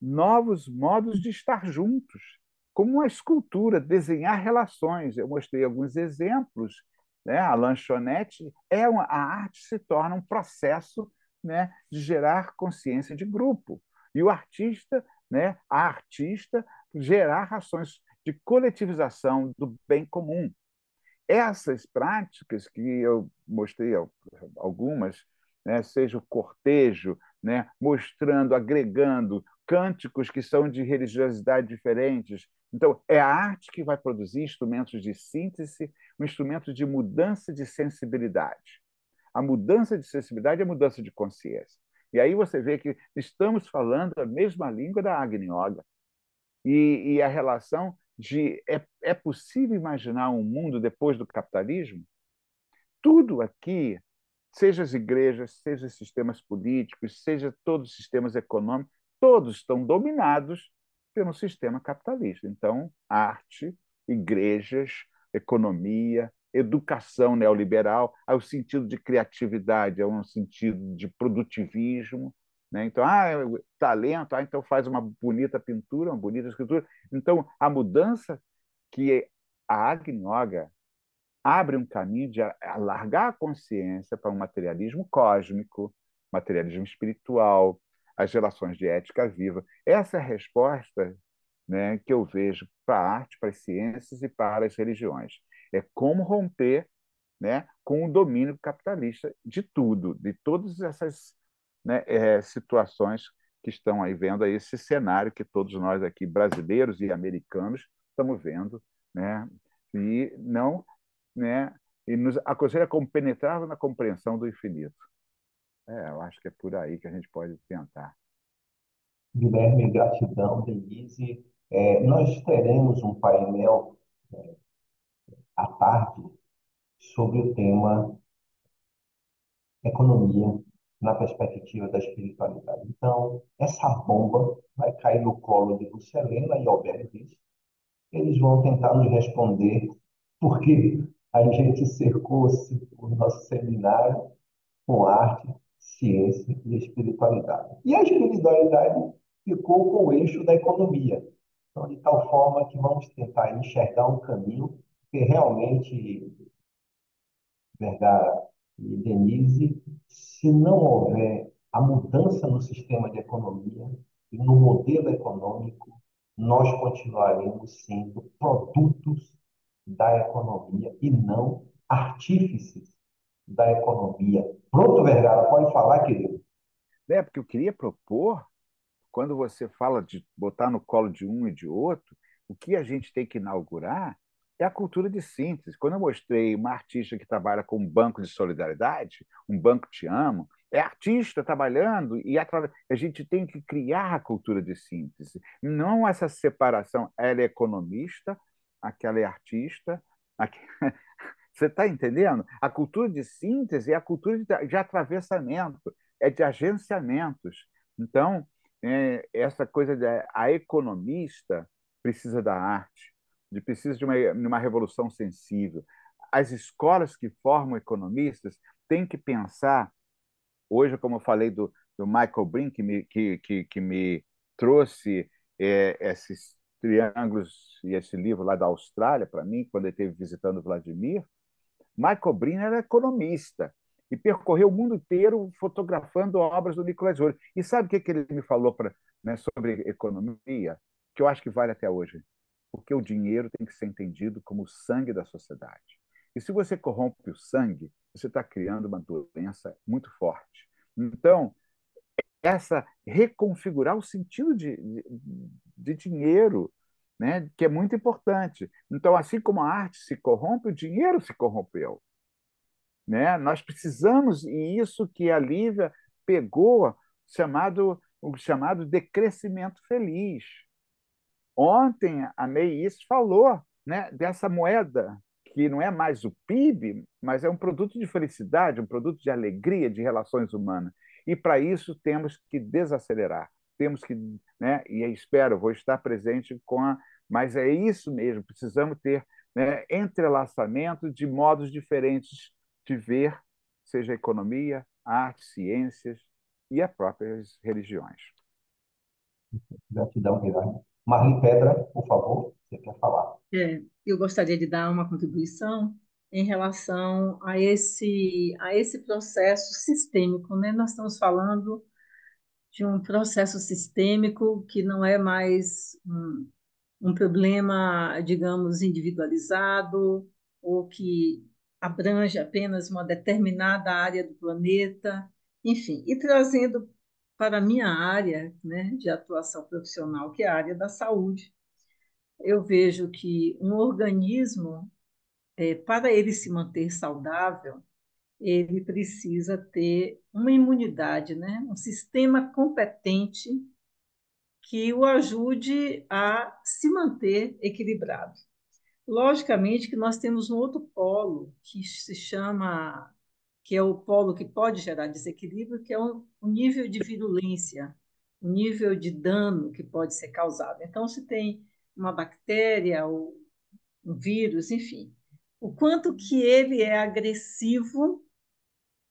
novos modos de estar juntos, como uma escultura, desenhar relações. Eu mostrei alguns exemplos. Né? A lanchonete a arte se torna um processo, né, de gerar consciência de grupo. E o artista, né, a artista, gerar ações de coletivização do bem comum. Essas práticas que eu mostrei algumas, né, seja o cortejo, né, mostrando, agregando cânticos que são de religiosidade diferentes. Então, é a arte que vai produzir instrumentos de síntese, um instrumento de mudança de sensibilidade. A mudança de sensibilidade é a mudança de consciência. E aí você vê que estamos falando a mesma língua da Agni Yoga. E a relação de é possível imaginar um mundo depois do capitalismo? Tudo aqui seja as igrejas, seja os sistemas políticos, seja todos os sistemas econômicos, todos estão dominados pelo sistema capitalista. Então, arte, igrejas, economia, educação neoliberal, há o sentido de criatividade, há um sentido de produtivismo, né? Então, talento, então faz uma bonita pintura, uma bonita escultura. Então, a mudança que a Agni Yoga abre um caminho de alargar a consciência para um materialismo cósmico, materialismo espiritual, as relações de ética viva. Essa é a resposta, né, que eu vejo para a arte, para as ciências e para as religiões. É como romper, né, com o domínio capitalista de tudo, de todas essas, né, situações que estão aí vendo aí esse cenário que todos nós aqui, brasileiros e americanos, estamos vendo, né, e não, né, e nos aconselha como penetrar na compreensão do infinito. Eu acho que é por aí que a gente pode tentar. Guilherme, gratidão, Denise. Nós teremos um painel à tarde sobre o tema economia na perspectiva da espiritualidade. Então, essa bomba vai cair no colo de Lucilena e Alberto Rios. Eles vão tentar nos responder por que a gente cercou-se o nosso seminário com arte, ciência e espiritualidade. E a espiritualidade ficou com o eixo da economia. Então, de tal forma que vamos tentar enxergar um caminho que realmente, Vergara e Denise, se não houver a mudança no sistema de economia e no modelo econômico, nós continuaremos sendo produtos da economia e não artífices da economia. Pronto, Vergara, pode falar, querido? Porque eu queria propor, quando você fala de botar no colo de um e de outro, o que a gente tem que inaugurar é a cultura de síntese. Quando eu mostrei uma artista que trabalha com um banco de solidariedade, um banco Te Amo, é artista trabalhando e a gente tem que criar a cultura de síntese. Não essa separação, ela é economista, aquela é artista. Aqui... Você está entendendo? A cultura de síntese é a cultura de atravessamento, é de agenciamentos. Então, essa coisa a economista precisa da arte, precisa de uma revolução sensível. As escolas que formam economistas têm que pensar, hoje, como eu falei do Michael Brink, que me trouxe esses triângulos e esse livro lá da Austrália para mim, quando ele esteve visitando Vladimir. Michael Brink era economista e percorreu o mundo inteiro fotografando obras do Nicolas Roeg. E sabe o que ele me falou né, sobre economia? Que eu acho que vale até hoje. Porque o dinheiro tem que ser entendido como o sangue da sociedade. E se você corrompe o sangue, você está criando uma doença muito forte. Então, reconfigurar o sentido de dinheiro, né, que é muito importante. Então, assim como a arte se corrompe, o dinheiro se corrompeu. Né? Nós precisamos, e isso que a Lívia pegou, o chamado decrescimento feliz. Ontem a Meis falou, né, dessa moeda que não é mais o PIB, mas é um produto de felicidade, um produto de alegria, de relações humanas. E para isso temos que desacelerar, temos que, né, e espero, vou estar presente mas é isso mesmo, precisamos ter, né, entrelaçamento de modos diferentes de ver, seja economia, arte, ciências e as próprias religiões. Gratidão, Guilherme. Marli Pedra, por favor, você quer falar? Eu gostaria de dar uma contribuição em relação a esse processo sistêmico, né? Nós estamos falando de um processo sistêmico que não é mais um problema, digamos, individualizado ou que abrange apenas uma determinada área do planeta, enfim, e trazendo para a minha área, né, de atuação profissional, que é a área da saúde. Eu vejo que um organismo, para ele se manter saudável, ele precisa ter uma imunidade, né? Um sistema competente que o ajude a se manter equilibrado. Logicamente que nós temos um outro polo que se chama que é o polo que pode gerar desequilíbrio, que é o nível de virulência, o nível de dano que pode ser causado. Então, se tem uma bactéria ou um vírus, enfim, o quanto que ele é agressivo,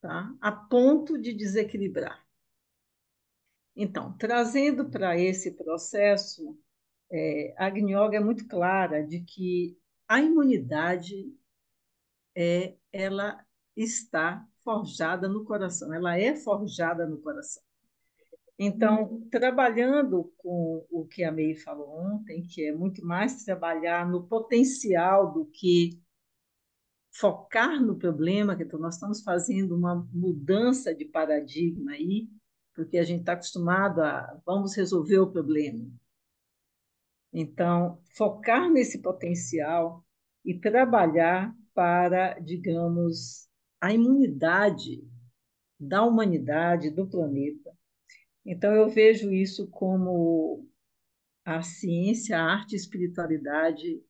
tá? A ponto de desequilibrar. Então, trazendo para esse processo, a Agni-Yoga é muito clara de que a imunidade ela está forjada no coração, ela é forjada no coração. Então, trabalhando com o que a May falou ontem, que é muito mais trabalhar no potencial do que focar no problema, que então nós estamos fazendo uma mudança de paradigma aí, porque a gente está acostumado a vamos resolver o problema. Então, focar nesse potencial e trabalhar para, digamos, a imunidade da humanidade, do planeta. Então, eu vejo isso como a ciência, a arte e a espiritualidade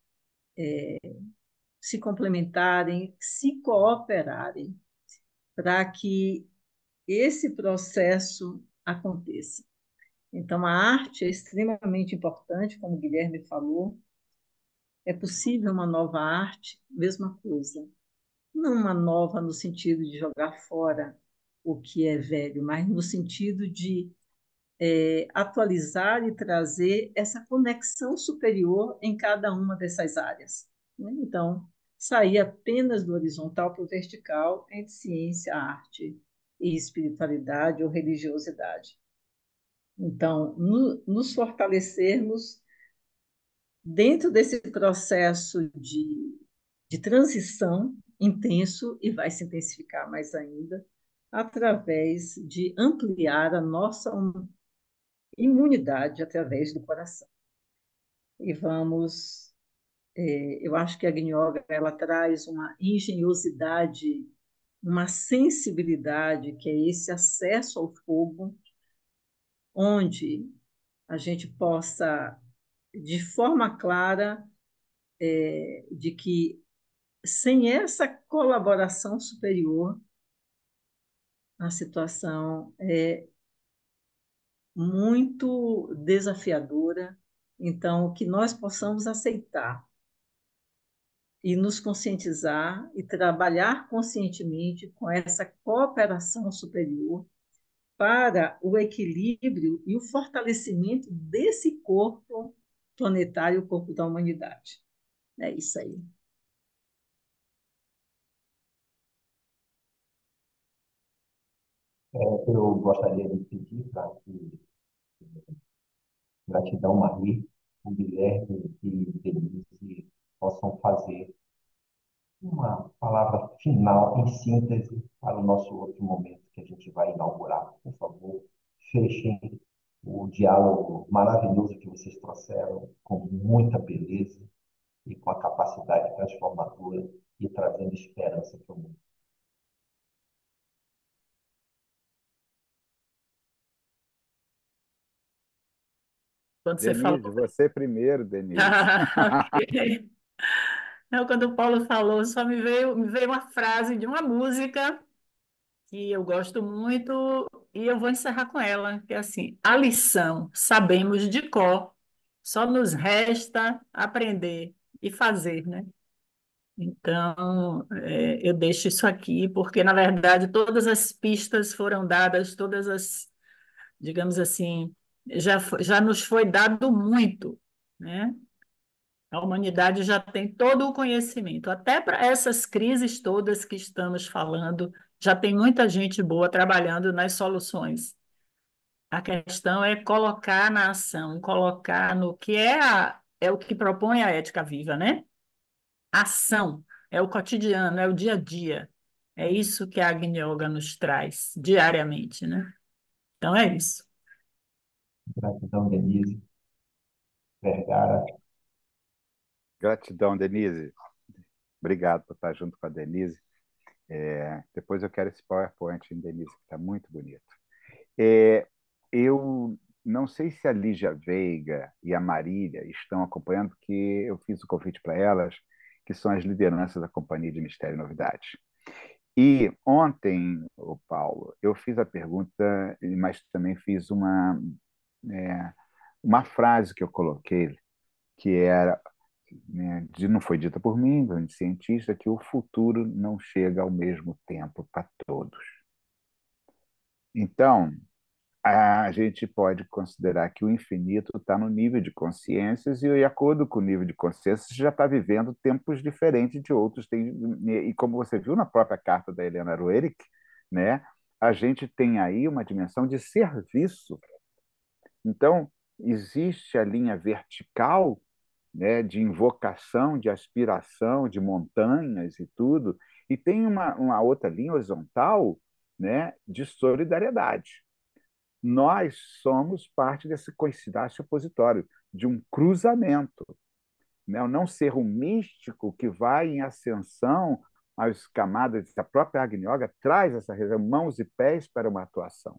se complementarem, se cooperarem, para que esse processo aconteça. Então, a arte é extremamente importante, como o Guilherme falou. É possível uma nova arte? Mesma coisa. Não uma nova no sentido de jogar fora o que é velho, mas no sentido de atualizar e trazer essa conexão superior em cada uma dessas áreas, né? Então, sair apenas do horizontal para o vertical entre ciência, arte e espiritualidade ou religiosidade. Então, nos fortalecermos dentro desse processo de transição intenso e vai se intensificar mais ainda através de ampliar a nossa imunidade através do coração. E vamos, eu acho que a Agni-Yoga ela traz uma engenhosidade, uma sensibilidade, que é esse acesso ao fogo, onde a gente possa, de forma clara, de que sem essa colaboração superior, a situação é muito desafiadora. Então, que nós possamos aceitar e nos conscientizar e trabalhar conscientemente com essa cooperação superior para o equilíbrio e o fortalecimento desse corpo planetário, o corpo da humanidade. É isso aí. Eu gostaria de pedir para que gratidão, Marie, o Guilherme e Denise possam fazer uma palavra final, em síntese, para o nosso outro momento que a gente vai inaugurar. Por favor, fechem o diálogo maravilhoso que vocês trouxeram, com muita beleza e com a capacidade transformadora e trazendo esperança para o mundo. Quando você falou. Denise, você primeiro, Denise. Ok. Não, quando o Paulo falou, só me veio uma frase de uma música que eu gosto muito e eu vou encerrar com ela, que é assim: a lição sabemos de cor, só nos resta aprender e fazer, né? Então, eu deixo isso aqui, porque, na verdade, todas as pistas foram dadas, todas as, digamos assim, já nos foi dado muito, né? A humanidade já tem todo o conhecimento, até para essas crises todas que estamos falando, já tem muita gente boa trabalhando nas soluções. A questão é colocar na ação, colocar no que é o que propõe a ética viva, né? Ação, é o cotidiano, é o dia a dia. É isso que a Agni Yoga nos traz diariamente, né? Então é isso. Gratidão, Denise, Vergara. Gratidão, Denise. Obrigado por estar junto com a Denise. Depois eu quero esse PowerPoint, hein, Denise, que está muito bonito. Eu não sei se a Lígia Veiga e a Marília estão acompanhando, porque eu fiz o convite para elas, que são as lideranças da Companhia de Mistério e Novidades. E ontem, o Paulo, eu fiz a pergunta, mas também fiz é, uma frase que eu coloquei, que era, né, não foi dita por mim, grande cientista, que o futuro não chega ao mesmo tempo para todos. Então, a gente pode considerar que o infinito está no nível de consciências e, de acordo com o nível de consciência, você já está vivendo tempos diferentes de outros. E como você viu na própria carta da Helena Roerich, né, a gente tem aí uma dimensão de serviço. Então, existe a linha vertical, né, de invocação, de aspiração, de montanhas e tudo, e tem uma outra linha horizontal, né, de solidariedade. Nós somos parte desse coincidência opositório, de um cruzamento, né? O não ser um místico que vai em ascensão às camadas, a própria Agni Yoga traz essa mãos e pés para uma atuação.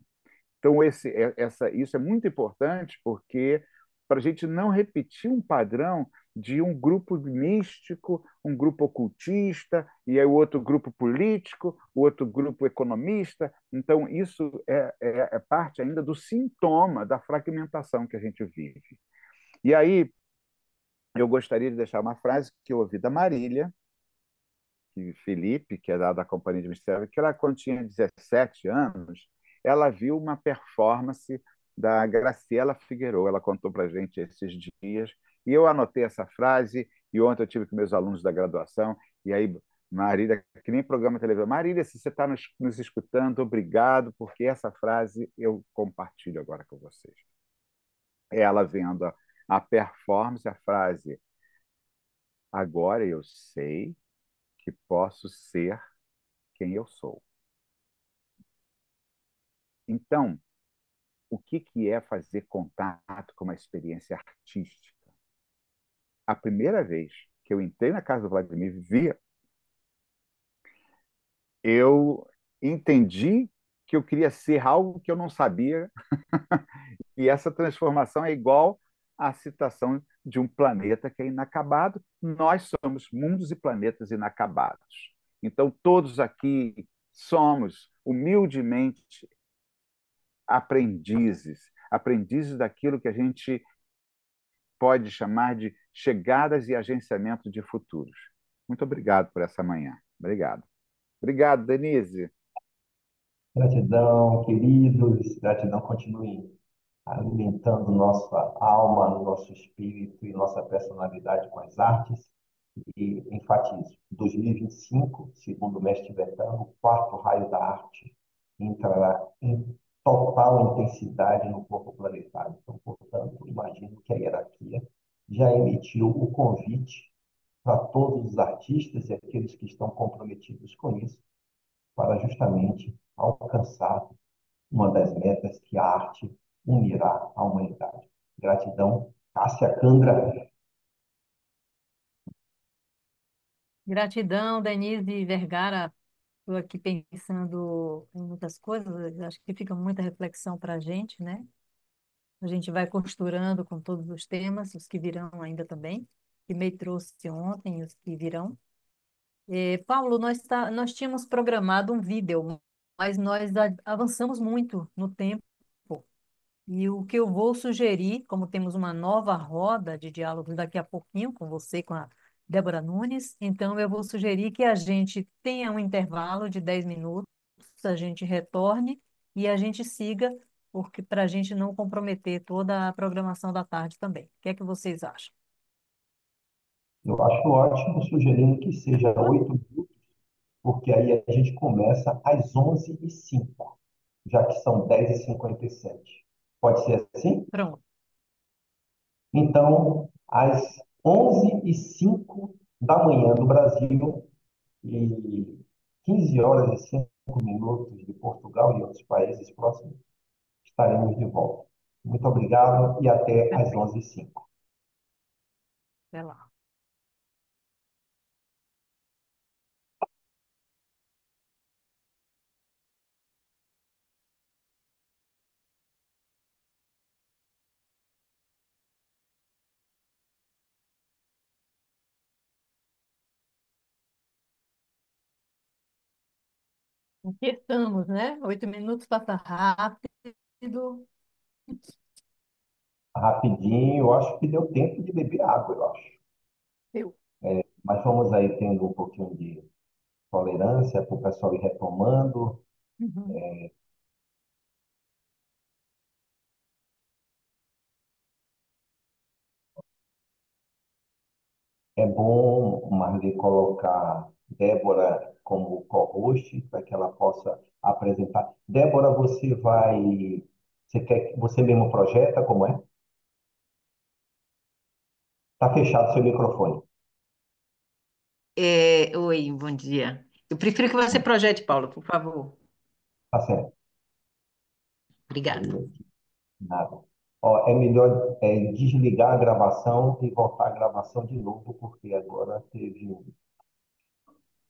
Então, isso é muito importante porque para a gente não repetir um padrão de um grupo místico, um grupo ocultista, e aí o outro grupo político, o outro grupo economista. Então, isso é parte ainda do sintoma da fragmentação que a gente vive. E aí, eu gostaria de deixar uma frase que eu ouvi da Marília, que Felipe, que é da Companhia de Mistério, que ela, quando tinha 17 anos, ela viu uma performance da Graciela Figueiredo. Ela contou para a gente esses dias, e eu anotei essa frase, e ontem eu tive com meus alunos da graduação, e aí, Marília, que nem programa de televisão, Marília, se você está nos escutando, obrigado, porque essa frase eu compartilho agora com vocês. Ela vendo a performance, a frase, agora eu sei que posso ser quem eu sou. Então, o que é fazer contato com uma experiência artística? A primeira vez que eu entrei na casa do Vladimir Via, eu entendi que eu queria ser algo que eu não sabia, e essa transformação é igual à citação de um planeta que é inacabado. Nós somos mundos e planetas inacabados. Então, todos aqui somos humildemente aprendizes daquilo que a gente pode chamar de chegadas e agenciamento de futuros. Muito obrigado por essa manhã. Obrigado. Obrigado, Denise. Gratidão, queridos, gratidão, continue alimentando nossa alma, nosso espírito e nossa personalidade com as artes. E enfatizo, 2025, segundo o mestre tibetano, o quarto raio da arte entrará em total intensidade no corpo planetário. Então, portanto, imagino que a hierarquia já emitiu o convite para todos os artistas e aqueles que estão comprometidos com isso, para justamente alcançar uma das metas que a arte unirá a humanidade. Gratidão, Cássia Candra. Gratidão, Denise Vergara. Estou aqui pensando em muitas coisas, acho que fica muita reflexão para a gente, né? A gente vai costurando com todos os temas, os que virão ainda também, que me trouxe ontem, os que virão. Paulo, nós tínhamos programado um vídeo, mas nós avançamos muito no tempo. E o que eu vou sugerir, como temos uma nova roda de diálogos daqui a pouquinho com você, com a Débora Nunes, então eu vou sugerir que a gente tenha um intervalo de 10 minutos, a gente retorne e a gente siga, porque para a gente não comprometer toda a programação da tarde também. O que é que vocês acham? Eu acho ótimo, sugerindo que seja 8 minutos, porque aí a gente começa às 11h05, já que são 10h57. Pode ser assim? Pronto. Então, às 11h05 da manhã do Brasil e 15h05 de Portugal e outros países próximos, estaremos de volta. Muito obrigado e até às Perfeito. 11h05. Até lá. Aqui estamos, né? 8 minutos passa rápido. Rapidinho, eu acho que deu tempo de beber água, eu acho. Eu. Mas vamos aí tendo um pouquinho de tolerância para o pessoal ir retomando. Uhum. É bom, Marli, colocar Débora como co-host para que ela possa apresentar. Débora, você quer, você mesmo projeta como é? Está fechado seu microfone. Oi, bom dia. Eu prefiro que você projete, Paulo, por favor. Tá certo. Obrigada. Nada. Ó, é melhor desligar a gravação e voltar a gravação de novo, porque agora teve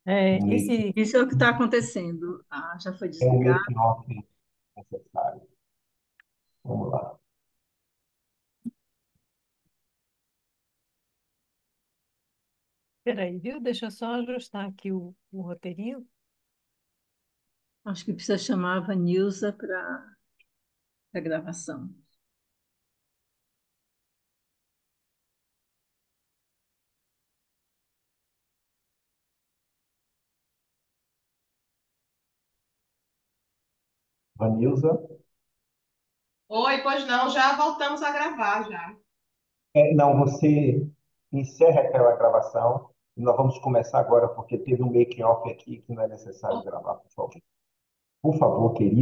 É, um make, esse, Isso é o que está acontecendo. Ah, já foi um desligado. making off necessário. Vamos lá. peraí, viu? Deixa eu só ajustar aqui o roteirinho. Acho que precisa chamar a Vanilza para a gravação. Vanilza. Oi, pois não, já voltamos a gravar já. Não, você encerra aquela gravação e nós vamos começar agora, porque teve um making off aqui que não é necessário gravar, por favor. Por favor, querido.